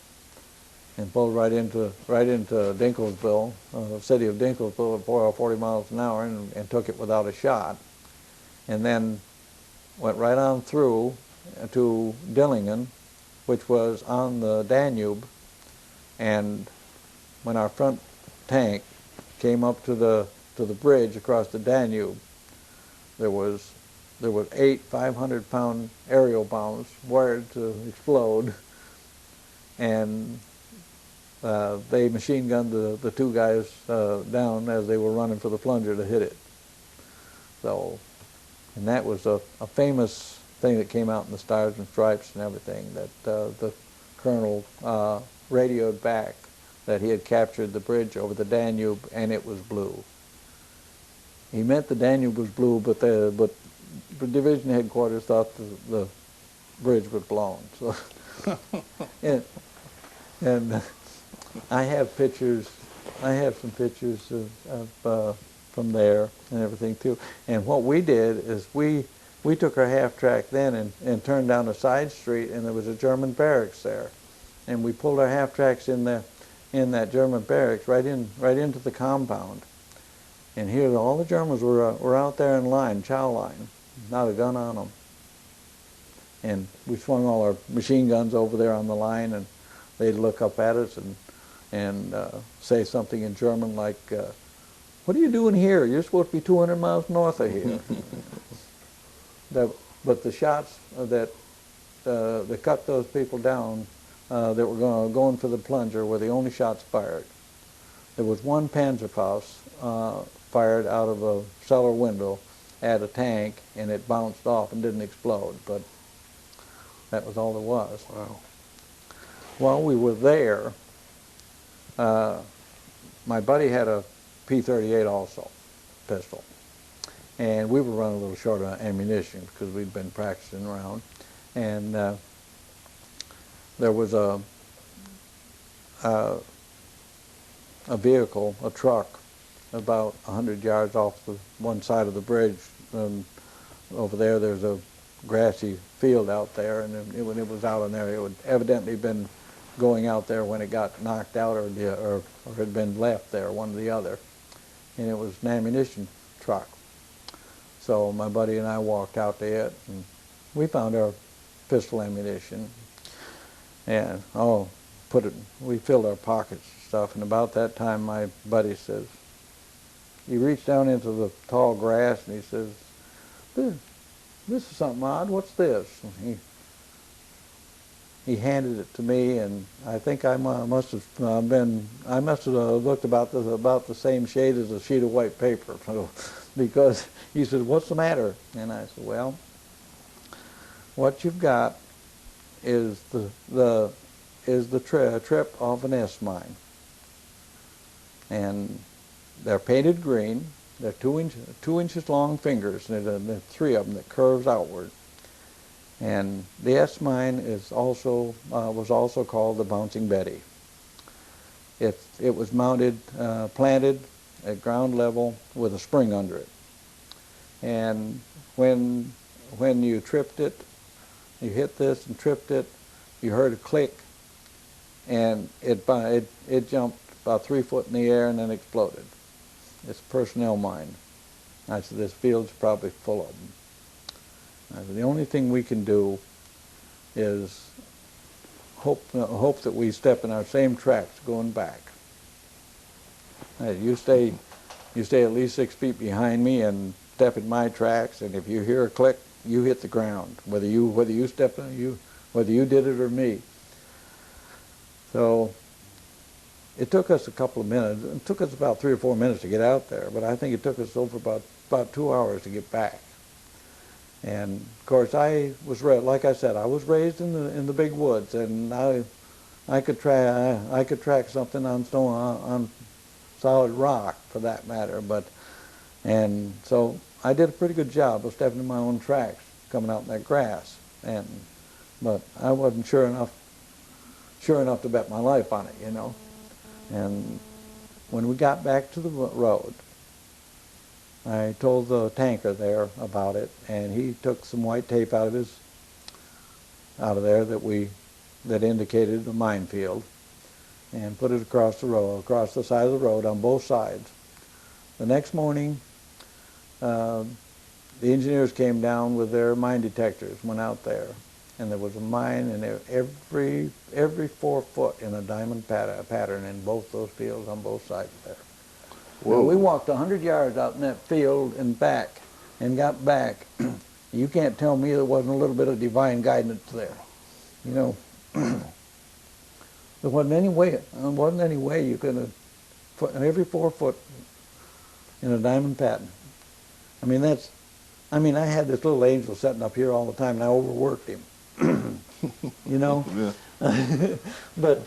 and pulled right into Dinklesville, the city of Dinklesville, at 40 miles an hour, and took it without a shot, and then went right on through to Dillingen, which was on the Danube. And when our front tank came up to the bridge across the Danube, there was 8 500-pound aerial bombs wired to explode, and they machine gunned the 2 guys down as they were running for the plunger to hit it. So, and that was a famous thing that came out in the Stars and Stripes and everything, that the colonel radioed back that he had captured the bridge over the Danube, and it was blue. He meant the Danube was blue, but the division headquarters thought the bridge was blown. So, and I have pictures. I have some pictures of from there and everything too. And what we did is we took our half track then and turned down a side street, and there was a German barracks there, and we pulled our half tracks in that German barracks right into the compound. And here all the Germans were out there in line, chow line, not a gun on them. And we swung all our machine guns over there on the line, and they'd look up at us and say something in German like, "What are you doing here? You're supposed to be 200 miles north of here." But the shots that cut those people down that were going for the plunger were the only shots fired. There was one Panzerfaust fired out of a cellar window at a tank, and it bounced off and didn't explode, but that was all there was. Wow. While we were there, my buddy had a P-38 also, pistol. And we were running a little short on ammunition because we'd been practicing around. And there was a vehicle, a truck, about 100 yards off the one side of the bridge. And over there's a grassy field out there, and when it was out on there, it would evidently been going out there when it got knocked out or had been left there, one or the other. And it was an ammunition truck. So my buddy and I walked out to it, and we found our pistol ammunition, and we filled our pockets and stuff. And about that time, my buddy says, he reached down into the tall grass, and he says, this is something odd. What's this? And he handed it to me, and I think I must have looked about the same shade as a sheet of white paper, so, because he said, "What's the matter?" And I said, "Well, what you've got is the trip off an S mine, and they're painted green. They're 2 inches long fingers, and there are 3 of them that curves outward. And the S mine is also was also called the Bouncing Betty. It was mounted, planted at ground level with a spring under it. And when you tripped it, you hit this and tripped it, you heard a click, and it jumped about 3 foot in the air and then exploded. It's a personnel mine." I said, "This field's probably full of them." I said, "The only thing we can do is hope that we step in our same tracks going back. I said, you stay at least 6 feet behind me and step in my tracks, and if you hear a click, you hit the ground, whether you step in, whether you did it or me." So it took us a couple of minutes. It took us about 3 or 4 minutes to get out there, but I think it took us over about 2 hours to get back. And of course, like I said, I was raised in the big woods, and I could track something on solid rock, for that matter. And so I did a pretty good job of stepping in my own tracks, coming out in that grass. But I wasn't sure enough to bet my life on it, you know. And when we got back to the road, I told the tanker there about it, and he took some white tape out of there that indicated a minefield, and put it across the side of the road on both sides. The next morning, the engineers came down with their mine detectors, went out there, and there was a mine, and every 4 foot in a diamond pattern in both those fields on both sides there. Whoa. We walked 100 yards out in that field and back, and got back. You can't tell me there wasn't a little bit of divine guidance there. You know, there wasn't any way you could have every 4 foot in a diamond pattern. I mean, I had this little angel sitting up here all the time, and I overworked him. You know? Yeah. But,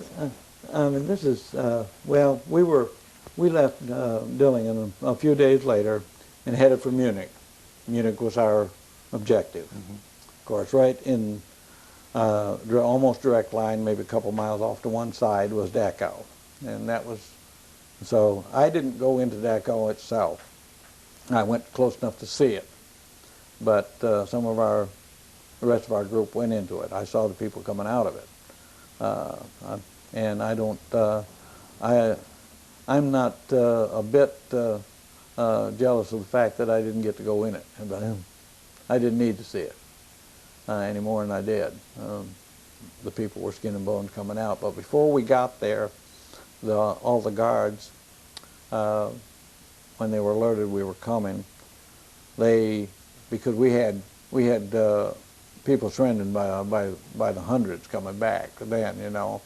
I mean, this is, well, we left Dillingen a few days later and headed for Munich. Munich was our objective. Mm-hmm. Of course, right in almost direct line, maybe a couple miles off to one side, was Dachau. And that was, so I didn't go into Dachau itself. I went close enough to see it. But the rest of our group went into it. I saw the people coming out of it. And I don't, I'm not a bit jealous of the fact that I didn't get to go in it. But I didn't need to see it any more than I did. The people were skin and bones coming out. But before we got there, all the guards, when they were alerted we were coming, because we had people surrendering by the hundreds coming back then, you know,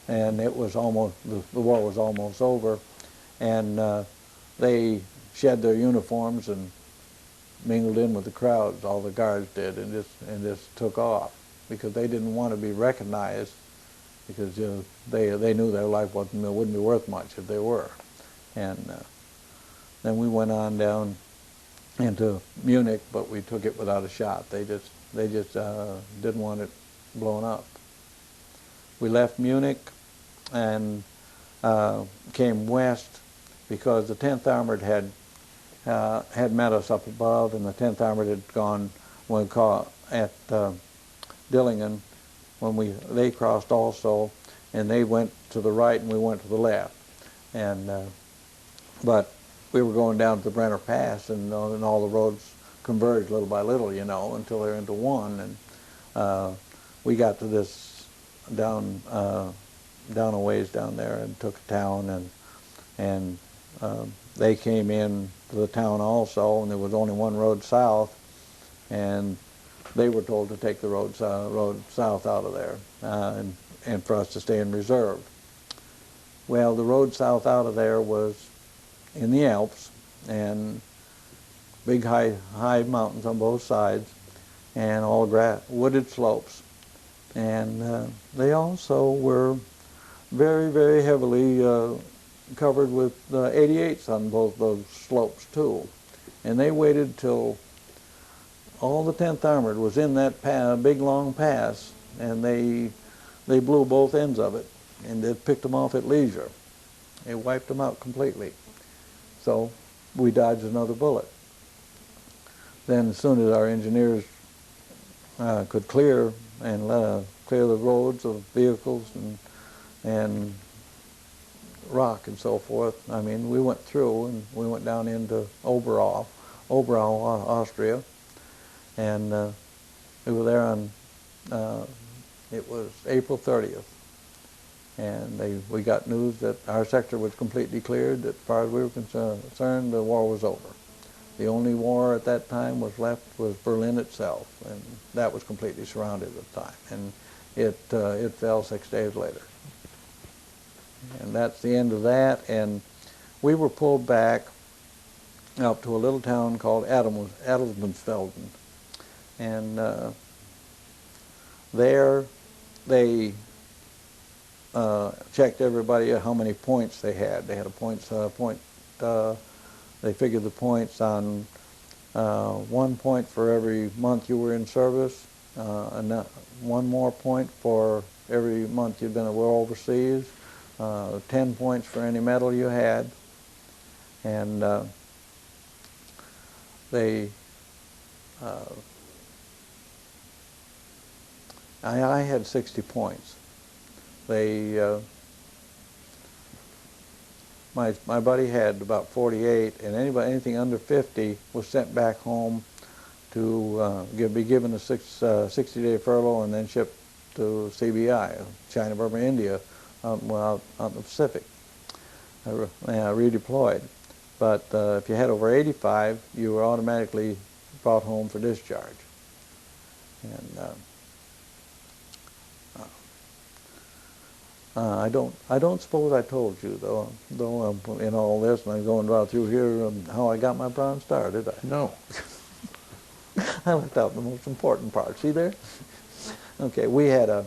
and it was almost, the war was almost over, and they shed their uniforms and mingled in with the crowds. All the guards did, and just took off because they didn't want to be recognized, because they knew their life wouldn't be worth much if they were. And then we went on down into Munich, but we took it without a shot. They just didn't want it blown up. We left Munich and came west because the 10th Armored had met us up above, and the 10th Armored had gone at Dillingen when they crossed also, and they went to the right and we went to the left. And but we were going down to the Brenner Pass, and all the roads converged little by little, you know, until they're into one. And we got to this down a ways down there and took a town, and they came in to the town also, and there was only one road south, and they were told to take the road south out of there, and for us to stay in reserve. Well, the road south out of there was in the Alps, and big high mountains on both sides, and all wooded slopes. And they also were very, very heavily covered with 88s on both those slopes too. And they waited till all the 10th Armored was in that big long pass, and they blew both ends of it, and it picked them off at leisure. It wiped them out completely. So we dodged another bullet. Then as soon as our engineers could clear the roads of vehicles and rock and so forth, I mean, we went through, and we went down into Oberau, Austria, and we were there on, it was April 30th, and we got news that our sector was completely cleared, that as far as we were concerned, the war was over. The only war at that time was left was Berlin itself, and that was completely surrounded at the time, and it fell 6 days later. And that's the end of that, and we were pulled back up to a little town called Adelsmansfelden, and there they checked everybody how many points they had. They had they figured the points on 1 point for every month you were in service, and one more point for every month you'd been overseas, 10 points for any medal you had, and I had 60 points. My buddy had about 48, and anything under 50 was sent back home to be given a 60-day furlough and then shipped to CBI, China, Burma, India, out in the Pacific, redeployed. But if you had over 85, you were automatically brought home for discharge. And I don't suppose I told you, though in all this, and I'm going about through here, how I got my Bronze Star, did I? No. I left out the most important part. See there? Okay, we had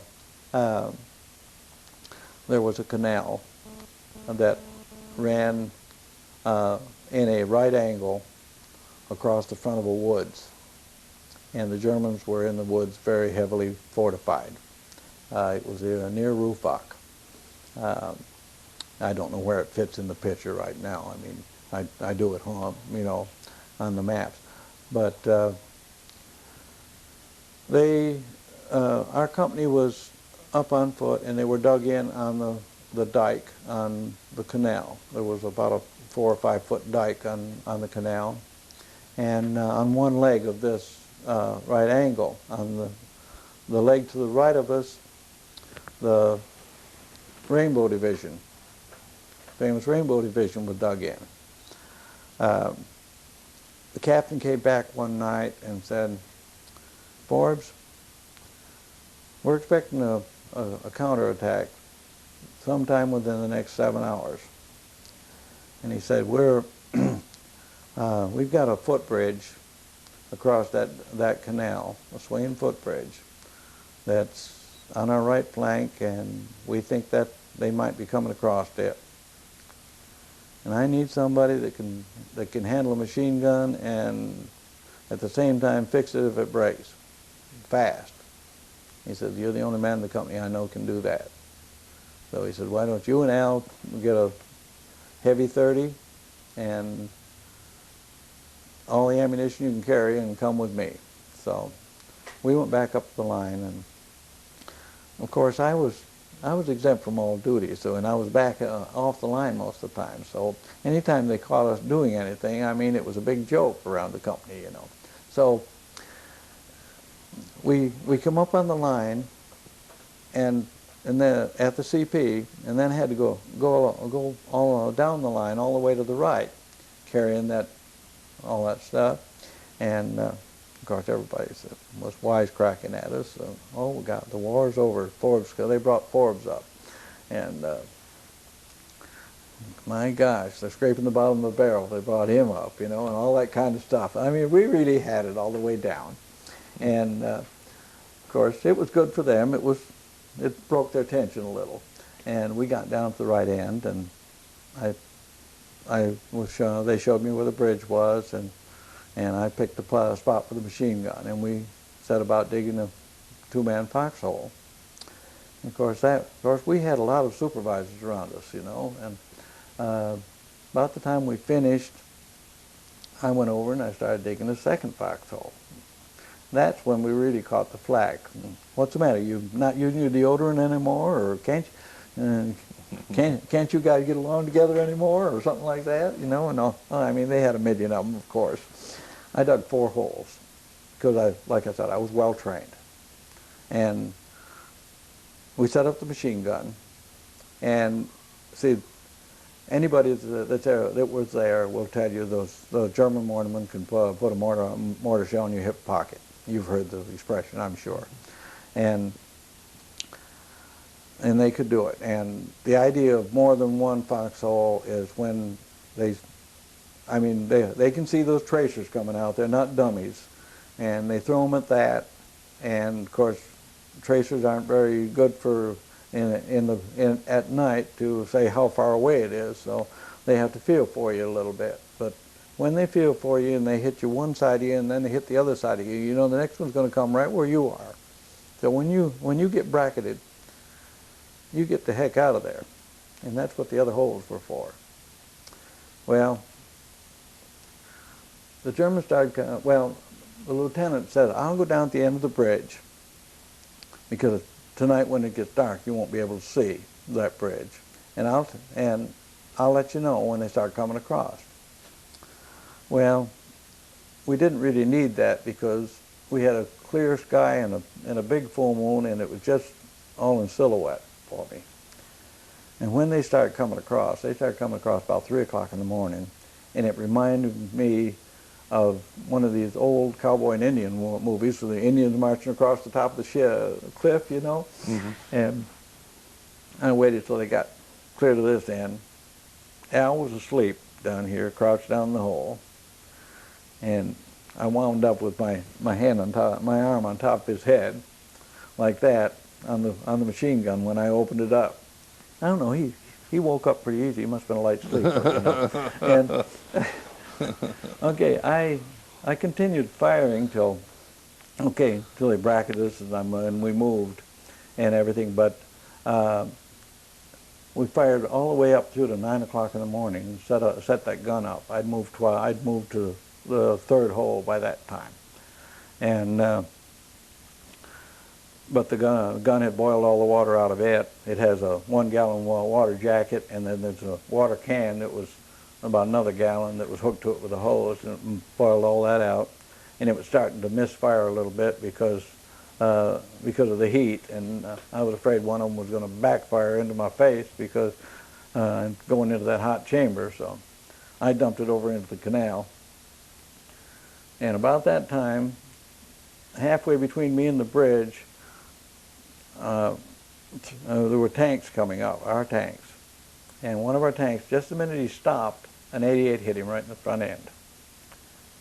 there was a canal that ran in a right angle across the front of a woods, and the Germans were in the woods very heavily fortified. It was near Rufach. I don't know where it fits in the picture right now. I mean, I do it home, on the maps. But our company was up on foot, and they were dug in on the dike on the canal. There was about a 4 or 5 foot dike on the canal, and on one leg of this right angle, on the leg to the right of us, the Rainbow Division, famous Rainbow Division, was dug in. The captain came back one night and said, "Forbes, we're expecting a counterattack sometime within the next 7 hours." And he said, we've got a footbridge across that canal, a swaying footbridge, that's on our right flank, and we think that they might be coming across it. And I need somebody that can handle a machine gun and at the same time fix it if it breaks, fast. He said, "You're the only man in the company I know can do that." So he said, "Why don't you and Al get a heavy 30 and all the ammunition you can carry and come with me." So we went back up the line, and of course I was exempt from all duty, and I was back off the line most of the time. So anytime they caught us doing anything, I mean, it was a big joke around the company, So we come up on the line, and then at the CP, and then had to go all down the line all the way to the right, carrying all that stuff, and Of course, everybody was wisecracking at us. So, oh, God, the war's over. Forbes, they brought Forbes up. And my gosh, they're scraping the bottom of the barrel. They brought him up, you know, and all that kind of stuff. I mean, we really had it all the way down. And, of course, it was good for them. It broke their tension a little. And we got down to the right end, and they showed me where the bridge was, and I picked the spot for the machine gun, and we set about digging a two-man foxhole. And of course, we had a lot of supervisors around us, you know, and about the time we finished, I went over and I started digging a second foxhole. That's when we really caught the flack. What's the matter? You not using your deodorant anymore, or can't you guys get along together anymore, or something like that? You know, and I mean, they had a million of them, of course. I dug 4 holes because like I said, I was well trained, and we set up the machine gun, and see, anybody that was there will tell you the German mortarmen can put a mortar shell in your hip pocket. You've heard the expression, I'm sure. And they could do it. And the idea of more than one foxhole is when they can see those tracers coming out. They're not dummies. And they throw them at that. And, of course, tracers aren't very good for at night to say how far away it is, so they have to feel for you a little bit. But when they feel for you and they hit you one side of you and then they hit the other side of you, you know the next one's going to come right where you are. So when you get bracketed, you get the heck out of there. And that's what the other holes were for. Well, the Germans started, the lieutenant said, I'll go down at the end of the bridge because tonight when it gets dark you won't be able to see that bridge. And I'll let you know when they start coming across. Well, we didn't really need that because we had a clear sky and a big full moon, and it was just all in silhouette for me. And when they started coming across about 3 o'clock in the morning, and it reminded me of one of these old cowboy and Indian movies with the Indians marching across the top of the cliff, you know. Mm-hmm. And I waited till they got clear to this end. Al was asleep down here, crouched down in the hole, and I wound up with my arm on top of his head, like that, on the machine gun when I opened it up. I don't know, he woke up pretty easy. He must have been a light sleeper, you know. And okay, I continued firing till they bracketed us and we moved and everything, but we fired all the way up through to 9 o'clock in the morning and set that gun up. I'd moved to the 3rd hole by that time, and but the gun had boiled all the water out of it. It has a 1-gallon water jacket, and then there's a water can that was about another gallon that was hooked to it with a hose, and it boiled all that out. And it was starting to misfire a little bit because of the heat, and I was afraid one of them was going to backfire into my face because going into that hot chamber. So I dumped it over into the canal. And about that time, halfway between me and the bridge, there were tanks coming up, our tanks. And one of our tanks, just the minute he stopped, an 88 hit him right in the front end,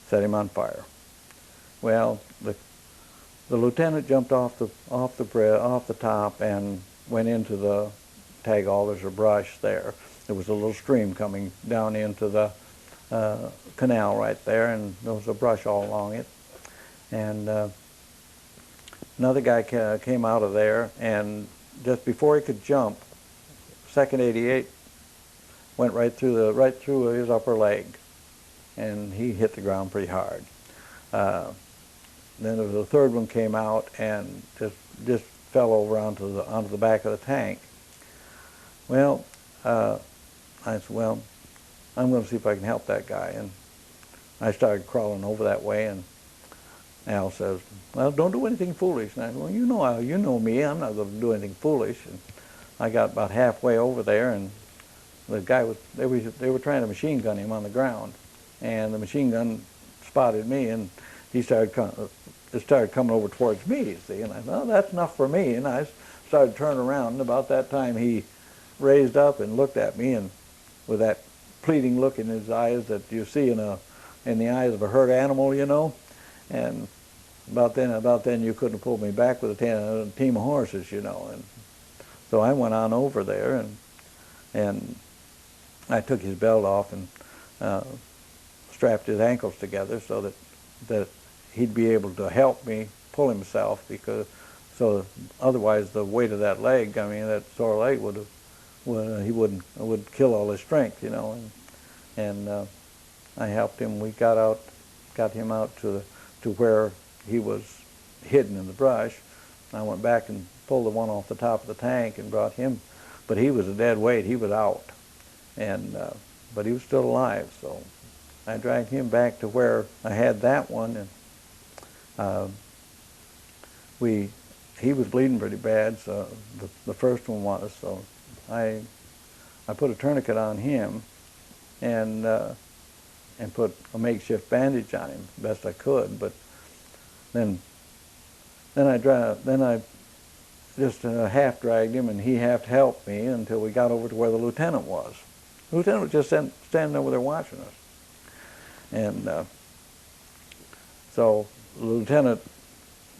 set him on fire. Well, the lieutenant jumped off the top and went into the tag alders or brush there. There was a little stream coming down into the canal right there, and there was a brush all along it. And another guy came out of there, and just before he could jump, second 88 went right through his upper leg, and he hit the ground pretty hard. Then there was a third one came out and just fell over onto the back of the tank. Well, I said, well, I'm going to see if I can help that guy, and I started crawling over that way, and Al says, well, don't do anything foolish. And I said, well, you know me, I'm not going to do anything foolish. And I got about halfway over there, and the guy they were trying to machine gun him on the ground, and the machine gun spotted me, and he started it started coming over towards me, you see, and I thought, oh, that's enough for me. And I started turning around, and about that time he raised up and looked at me, and with that pleading look in his eyes that you see in the eyes of a hurt animal, you know. And about then you couldn't have pulled me back with a team of horses, you know. And so I went on over there, and I took his belt off and strapped his ankles together so that he'd be able to help me pull himself, because otherwise the weight of that leg, I mean, that sore leg would kill all his strength, you know. And I helped him. We got him out to where he was hidden in the brush. I went back and pulled the one off the top of the tank and brought him, but he was a dead weight. He was out, and but he was still alive. So I dragged him back to where I had that one, and he was bleeding pretty bad. So the first one was. So I put a tourniquet on him, and put a makeshift bandage on him best I could. But then I just half dragged him, and he half helped me until we got over to where the lieutenant was. The lieutenant was just standing over there watching us. And so the lieutenant,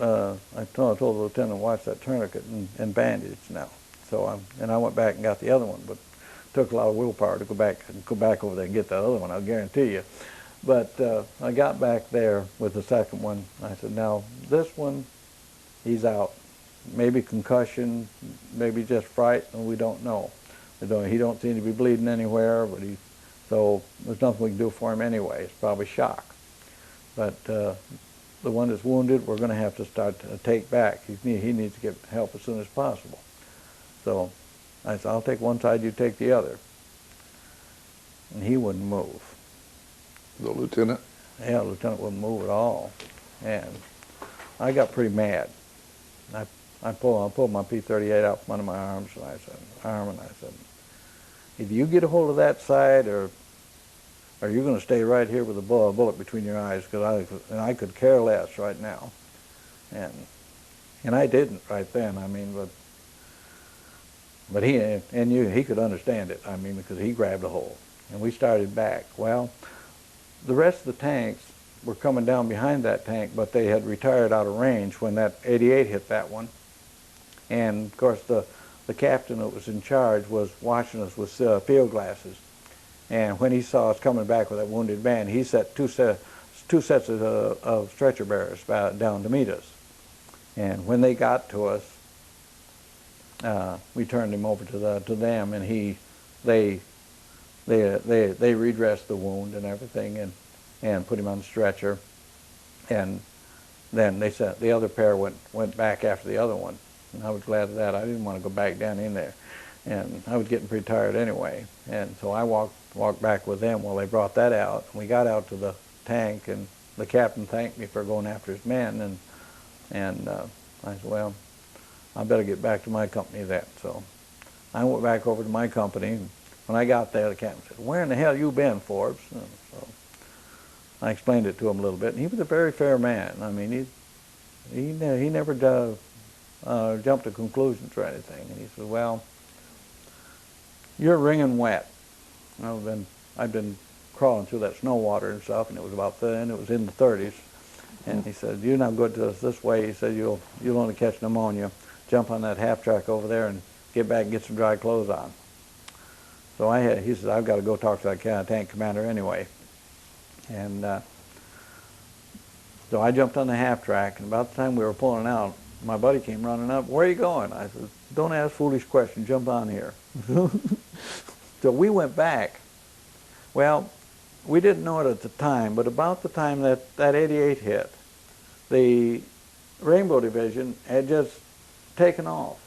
I told the lieutenant, watch that tourniquet and bandage now. So I went back and got the other one, but it took a lot of willpower to go back over there and get that other one, I'll guarantee you. But I got back there with the second one. I said, now this one, he's out. Maybe concussion, maybe just fright, and we don't know. He don't seem to be bleeding anywhere, but so there's nothing we can do for him anyway. It's probably shock. But the one that's wounded, we're going to have to start to take back. He needs to get help as soon as possible. So I said, I'll take one side, you take the other. And he wouldn't move. The lieutenant? Yeah, the lieutenant wouldn't move at all. And I got pretty mad. I pulled my P-38 out from under my arms, and I said, if you get a hold of that side, or you're going to stay right here with a bullet between your eyes, because I could care less right now. And I didn't right then. I mean, but he could understand it. I mean, because he grabbed a hold, and we started back. Well, the rest of the tanks were coming down behind that tank, but they had retired out of range when that 88 hit that one. And of course, the captain that was in charge was watching us with field glasses. And when he saw us coming back with that wounded man, he set two sets of stretcher bearers down to meet us. And when they got to us, we turned him over to them, and they redressed the wound and everything, and put him on the stretcher. And then they said the other pair went back after the other one, and I was glad of that. I didn't want to go back down in there, and I was getting pretty tired anyway. And so I walked back with them while they brought that out. And we got out to the tank, and the captain thanked me for going after his men, and I said, well, I better get back to my company then. So I went back over to my company. And when I got there, the captain said, where in the hell you been, Forbes? And so I explained it to him a little bit, and he was a very fair man. I mean, he never jumped to conclusions or anything. And he said, well, you're wringing wet. I've been crawling through that snow water and stuff, and it was it was in the 30s. And he said, you're not good to us this way. He said, you'll only catch pneumonia. Jump on that half track over there and get back and get some dry clothes on. So he said, I've got to go talk to that tank commander anyway. And so I jumped on the half track, and about the time we were pulling out, my buddy came running up. Where are you going? I said, don't ask foolish questions. Jump on here. So we went back. Well, we didn't know it at the time, but about the time that 88 hit, the Rainbow Division had just taken off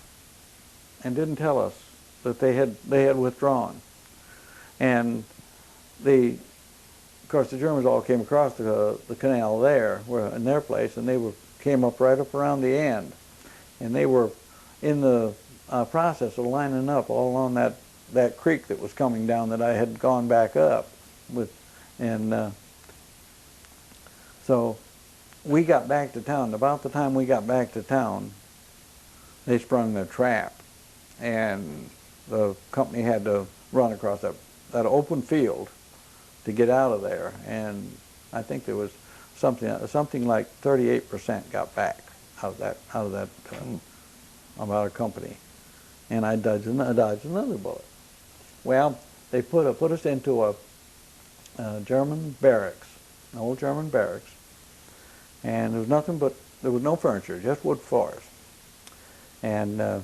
and didn't tell us that they had withdrawn. And of course, the Germans all came across the canal there, in their place, and they came up right up around the end, and they were in the process of lining up all along that creek that was coming down that I had gone back up with, and so we got back to town. About the time we got back to town, they sprung their trap, and the company had to run across that open field to get out of there. And I think there was something like 38% got back out of that about our company, and I dodged another bullet. Well, they put us into a German barracks, an old German barracks, and there was no furniture, just wood floors. And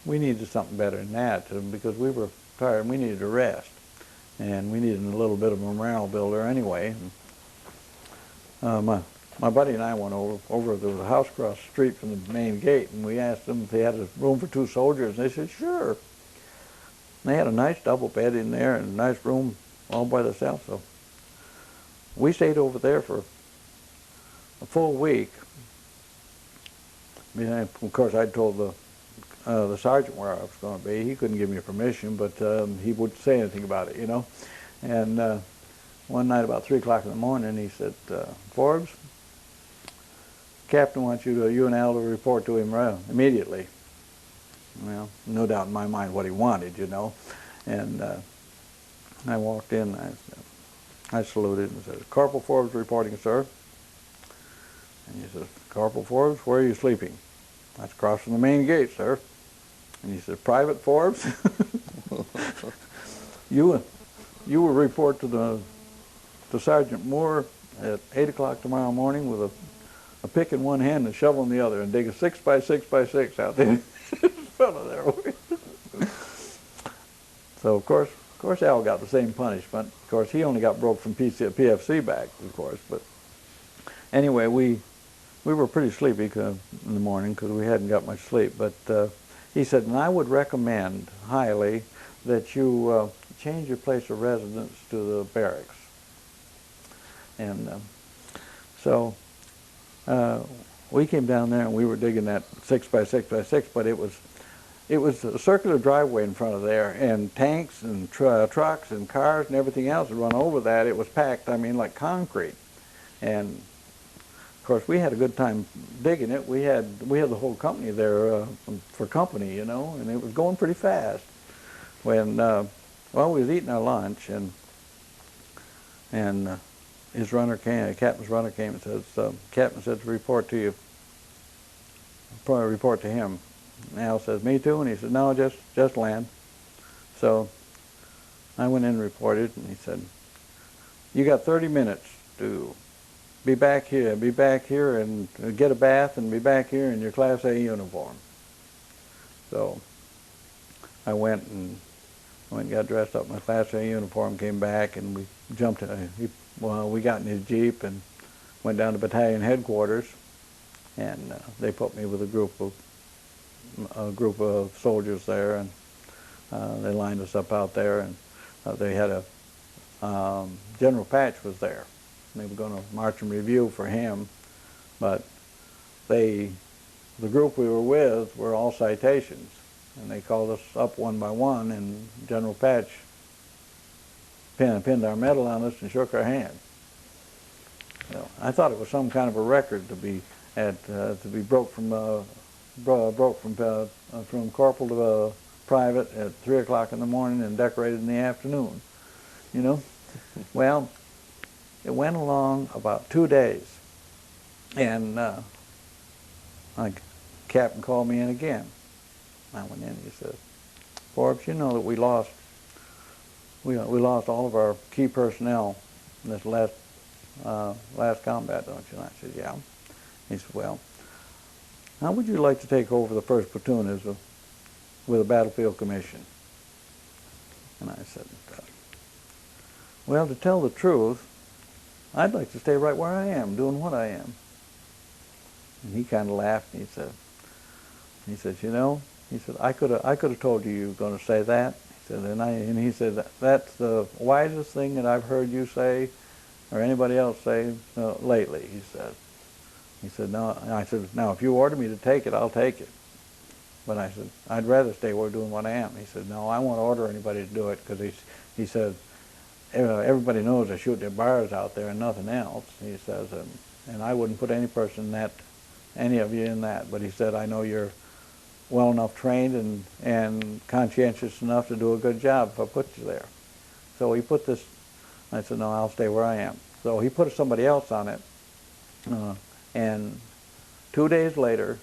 we needed something better than that because we were tired and we needed a rest. And we needed a little bit of a morale builder anyway. My buddy and I went over. There was a house across the street from the main gate, and we asked them if they had a room for 2 soldiers, and they said, sure. And they had a nice double bed in there and a nice room all by themselves. So we stayed over there for a full week. I mean, of course, I told the sergeant where I was going to be. He couldn't give me permission, but he wouldn't say anything about it, you know. And one night about 3 o'clock in the morning, he said, Forbes, Captain wants you and Al to report to him immediately. Well, no doubt in my mind what he wanted, you know. And I walked in, I saluted and said, Corporal Forbes reporting, sir. And he said, Corporal Forbes, where are you sleeping? That's across from the main gate, sir. And he said, Private Forbes, you will report to Sergeant Moore at 8 o'clock tomorrow morning with a pick in one hand and a shovel in the other, and dig a 6 by 6 by 6 out there in front of there. So of course Al got the same punishment. Of course he only got broke from PFC back, of course. But anyway, we were pretty sleepy in the morning because we hadn't got much sleep. But he said, and I would recommend highly that you change your place of residence to the barracks. And so we came down there and we were digging that 6 by 6 by 6, but it was a circular driveway in front of there, and tanks and trucks and cars and everything else would run over that. It was packed, I mean, like concrete. And of course, we had a good time digging it. We had the whole company there for company, you know, and it was going pretty fast. When well, we was eating our lunch, and his runner came, the captain's runner came and says, Captain said to report to you, report to him. And Al says, me too? And he said, no, just land. So I went in and reported, and he said, you got 30 minutes to be back here and get a bath and be back here in your Class A uniform. So I went and got dressed up in my Class A uniform, came back, and we jumped in. We got in his Jeep and went down to battalion headquarters, and they put me with a group of soldiers there, and they lined us up out there, and they had General Patch was there. They were going to march and review for him, but the group we were with were all citations, and they called us up one by one, and General Patch pinned our medal on us and shook our hand. So I thought it was some kind of a record to be broke from corporal to private at 3 o'clock in the morning and decorated in the afternoon, you know. Well, it went along about 2 days, and my captain called me in again. I went in and he said, Forbes, you know that we lost all of our key personnel in this last combat, don't you? And I said, yeah. He said, well, how would you like to take over the 1st platoon with a battlefield commission? And I said, well, to tell the truth, I'd like to stay right where I am, doing what I am. And he kind of laughed, and he said, you know, he said, I could have told you were going to say that. He said, and he said, that's the wisest thing that I've heard you say, or anybody else say lately. He said, no. And I said, now if you order me to take it, I'll take it. But I said, I'd rather stay where doing what I am. He said, no, I won't order anybody to do it, because he said, everybody knows they shoot their bars out there and nothing else. He says, and I wouldn't put any person in that, any of you in that. But he said, I know you're well enough trained and conscientious enough to do a good job if I put you there. So he put this, I said, no, I'll stay where I am. So he put somebody else on it, and 2 days later,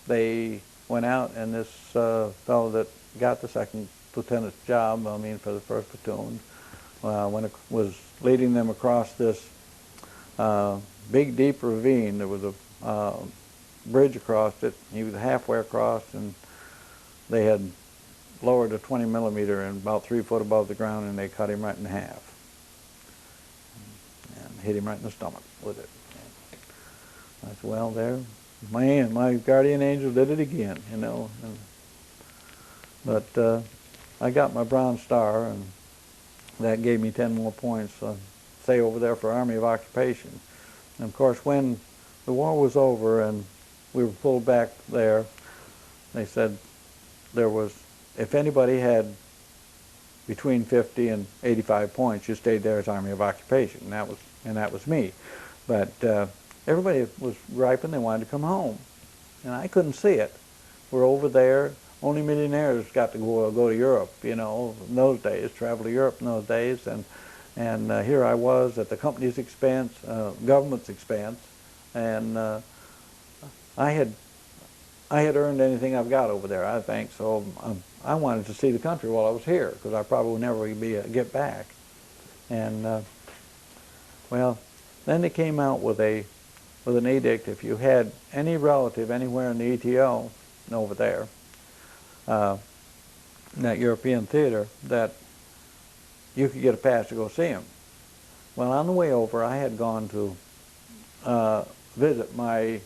they went out, and this fellow that got the second lieutenant's job, I mean, for the first platoon, when it was leading them across this big, deep ravine. There was a bridge across it. He was halfway across, and they had lowered a 20 millimeter and about 3 foot above the ground, and they cut him right in half and hit him right in the stomach with it. And I said, well, there, my guardian angel did it again, you know. But I got my Bronze Star, and that gave me 10 more points, say, over there for Army of Occupation. And of course, when the war was over and we were pulled back there, they said there was, if anybody had between 50 and 85 points, you stayed there as Army of Occupation, and that was me. But everybody was griping, they wanted to come home, and I couldn't see it. We're over there. Only millionaires got to go to Europe, you know, in those days, travel to Europe in those days, and here I was at the company's expense, government's expense, and I had earned anything I've got over there, I think. So I wanted to see the country while I was here, because I probably would never get back. And well, then they came out with an edict: if you had any relative anywhere in the ETO over there, in that European theater, that you could get a pass to go see him. Well, on the way over, I had gone to visit my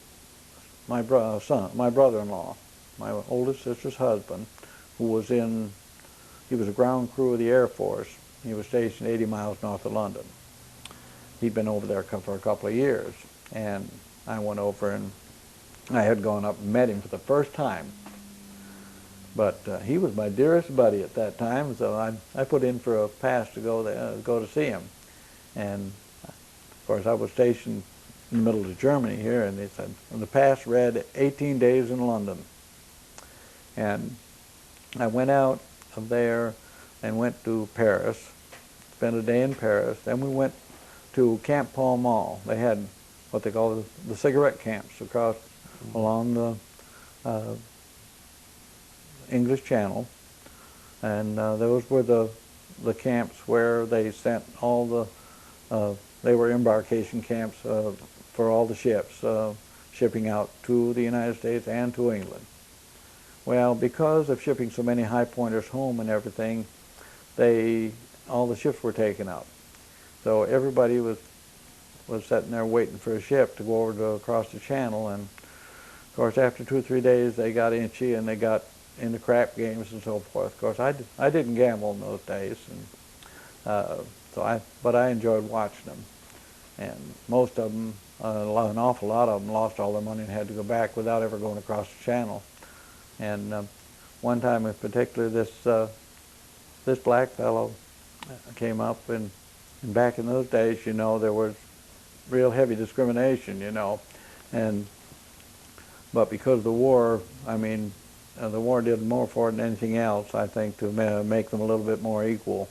brother-in-law, my oldest sister's husband, who was he was a ground crew of the Air Force. He was stationed 80 miles north of London. He'd been over there for a couple of years, and I went over, and I had gone up and met him for the first time. But he was my dearest buddy at that time, so I put in for a pass to go to see him. And of course, I was stationed in the middle of Germany here, and they said, and the pass read 18 days in London. And I went out of there and went to Paris, spent a day in Paris. Then we went to Camp Pall Mall. They had what they call the cigarette camps across along the English Channel, and those were the camps where they sent all they were embarkation camps for all the ships, shipping out to the United States and to England. Well, because of shipping so many high pointers home and everything, all the ships were taken out. So everybody was sitting there waiting for a ship to go over to across the channel, and of course after 2 or 3 days they got itchy and they got into crap games and so forth. Of course, I didn't gamble in those days, and but I enjoyed watching them. And most of them, an awful lot of them, lost all their money and had to go back without ever going across the channel. And one time in particular, this black fellow came up, and back in those days, you know, there was real heavy discrimination, you know, but because of the war, I mean, the war did more for it than anything else, I think, to make them a little bit more equal.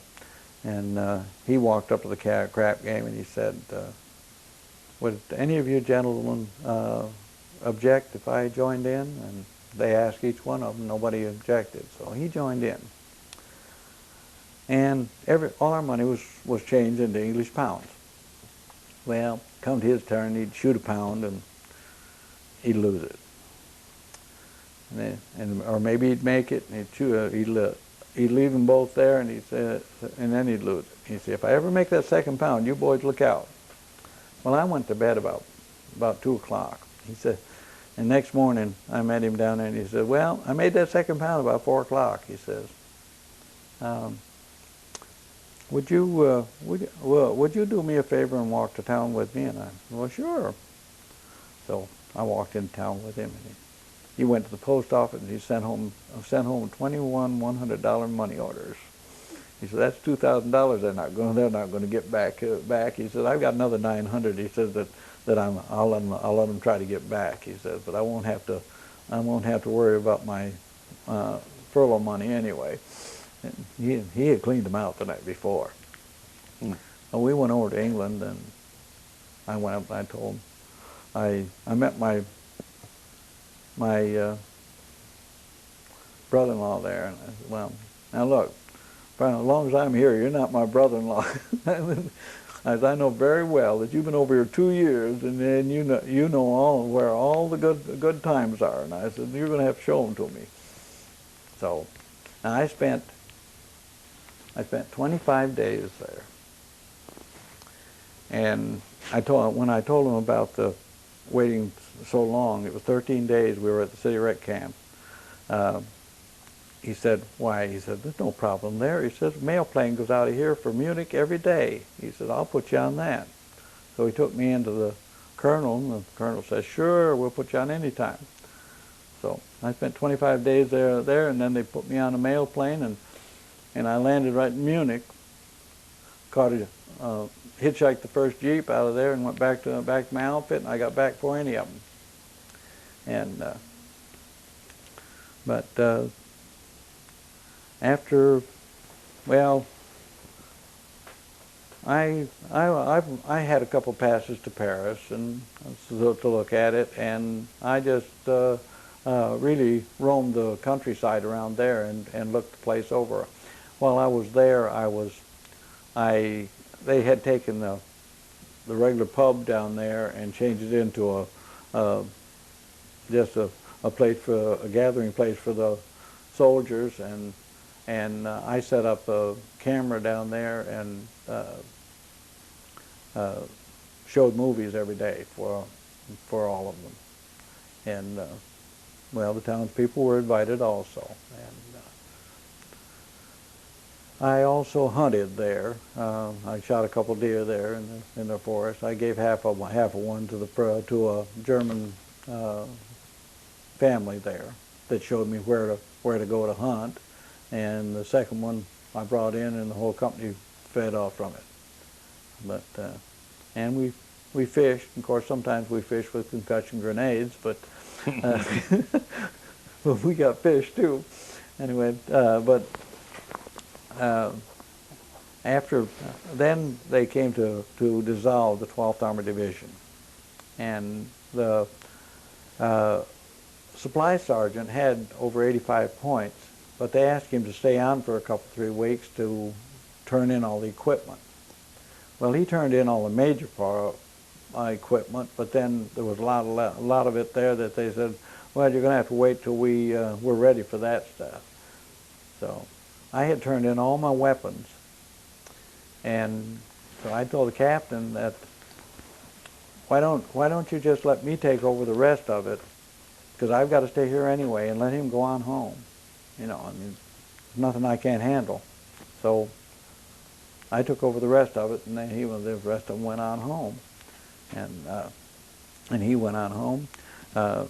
And he walked up to the crap game and he said, would any of you gentlemen object if I joined in? And they asked each one of them. Nobody objected, so he joined in. And all our money was changed into English pounds. Well, come to his turn, he'd shoot a pound and he'd lose it. Or maybe he'd make it, and he'd leave them both there, and and then he'd lose it. He'd say, if I ever make that second pound, you boys look out. Well, I went to bed about 2 o'clock. He said, and next morning I met him down there, and he said, well, I made that second pound about 4 o'clock. He says, would you do me a favor and walk to town with me? And I said, well, sure. So I walked into town with him, and he went to the post office and he sent home 21 $100 money orders. He said, that's $2,000 they're not going to get back. He said, I've got another 900. He says that that I'll let them try to get back. He says, but I won't have to worry about my furlough money anyway. And he had cleaned them out the night before. Hmm. And we went over to England, and I went up and I told him, I met my brother-in-law there, and I said, well, now look, as long as I'm here, you're not my brother-in-law. I said, I know very well that you've been over here 2 years, and then you know where all the good times are. And I said, you're going to have to show them to me. So, now I spent 25 days there, and when I told him about the waiting so long, it was 13 days we were at the city rec camp. He said, why? He said, there's no problem there. He says, mail plane goes out of here for Munich every day. He said, I'll put you on that. So he took me into the colonel, and the colonel said, sure, we'll put you on any time. So I spent 25 days there, and then they put me on a mail plane, and I landed right in Munich, hitchhiked the first Jeep out of there and went back to my outfit, and I got back before any of them. And, after, well, I had a couple passes to Paris and to look at it, and I just really roamed the countryside around there and looked the place over. While I was there, they had taken the regular pub down there and changed it into just a place for a gathering place for the soldiers, and I set up a camera down there and showed movies every day for all of them. And well, the townspeople were invited also. And I also hunted there. I shot a couple deer there in the forest. I gave half of one to a German family there that showed me where to go to hunt. And the second one I brought in, and the whole company fed off from it. But and we fished. Of course, sometimes we fished with concussion grenades, but but we got fish too. Anyway, after then they came to dissolve the 12th Armored Division, and the supply sergeant had over 85 points. But they asked him to stay on for a couple, 3 weeks to turn in all the equipment. Well, he turned in all the major equipment, but then there was a lot of it there that they said, well, you're going to have to wait till we're ready for that stuff. So I had turned in all my weapons, and so I told the captain that, why don't you just let me take over the rest of it, because I've got to stay here anyway, and let him go on home. You know, I mean, there's nothing I can't handle. So I took over the rest of it, and then the rest of them went on home. And he went on home. Well,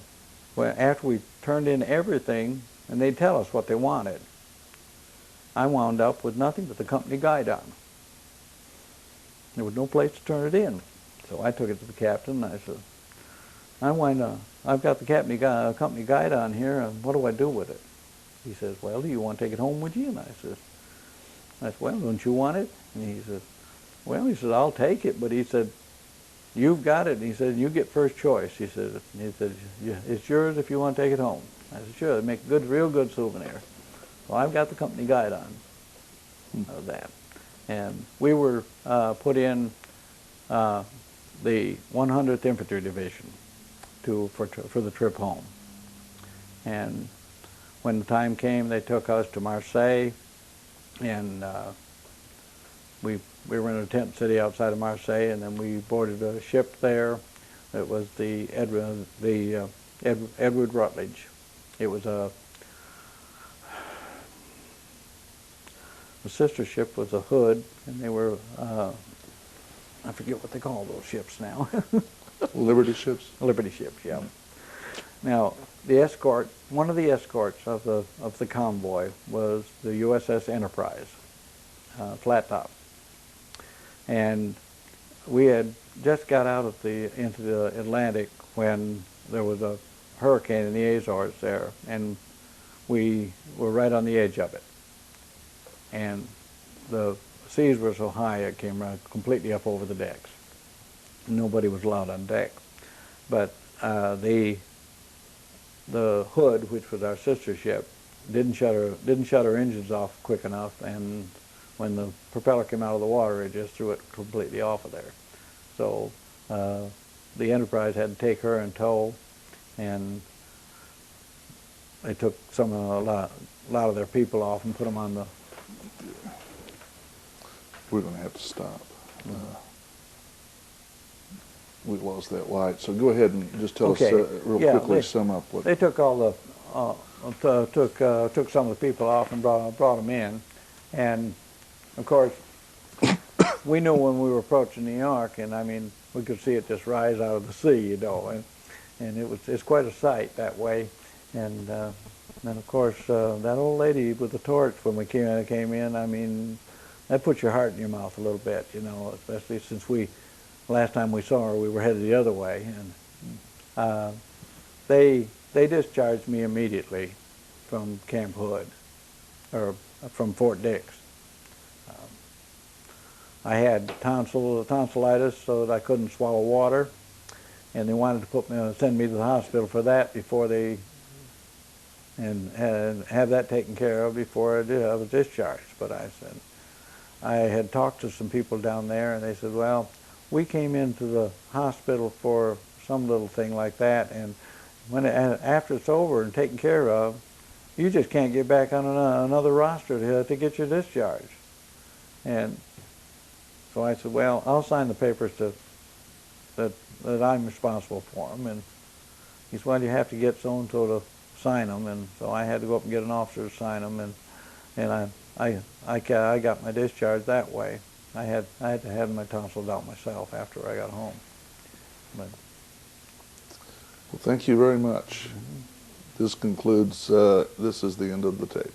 after we turned in everything, and they'd tell us what they wanted, I wound up with nothing but the company guidon. There was no place to turn it in. So I took it to the captain, and I said, I've got the company guidon here, and what do I do with it? He says, well, do you want to take it home with you? And I said, well, don't you want it? And he said, well, I'll take it, but he said, you've got it. And he said, you get first choice. He said, it's yours if you want to take it home. I said, sure, they make a real good souvenir. So I've got the company guidon of that. And we were put in the 100th Infantry Division for the trip home. And when the time came, they took us to Marseille, and we were in a tent city outside of Marseille, and then we boarded a ship there. It was the Edward Rutledge. It was the sister ship was a Hood, and they were I forget what they call those ships now. Liberty ships? Liberty ships, yeah. Now, the escort, one of the escorts of the convoy was the USS Enterprise, flat top. And we had just got out of into the Atlantic when there was a hurricane in the Azores there, and we were right on the edge of it. And the seas were so high it came right completely up over the decks. Nobody was allowed on deck. But the Hood, which was our sister ship, didn't shut her engines off quick enough, and when the propeller came out of the water, it just threw it completely off of there. So the Enterprise had to take her in tow, and they took a lot of their people off and put them on the. We're going to have to stop. We lost that light. So go ahead and just tell us real quickly. Sum up what they took. All the took some of the people off and brought them in, and of course we knew when we were approaching New York, and I mean we could see it just rise out of the sea, you know, and it's quite a sight that way, and then of course that old lady with the torch when we came in, I mean that puts your heart in your mouth a little bit, you know, especially since last time we saw her we were headed the other way, and they discharged me immediately from Camp Hood, or from Fort Dix. I had tonsillitis, so that I couldn't swallow water, and they wanted to send me to the hospital for that before have that taken care of before I was discharged. But I had talked to some people down there, and they said, well, we came into the hospital for some little thing like that, and after it's over and taken care of, you just can't get back on another roster to get your discharge. And so I said, well, I'll sign the papers that I'm responsible for them. And he said, well, you have to get so-and-so to sign them. And so I had to go up and get an officer to sign them. And I got my discharge that way. I had to have my tonsils out myself after I got home. But, well, thank you very much. This concludes, this is the end of the tape.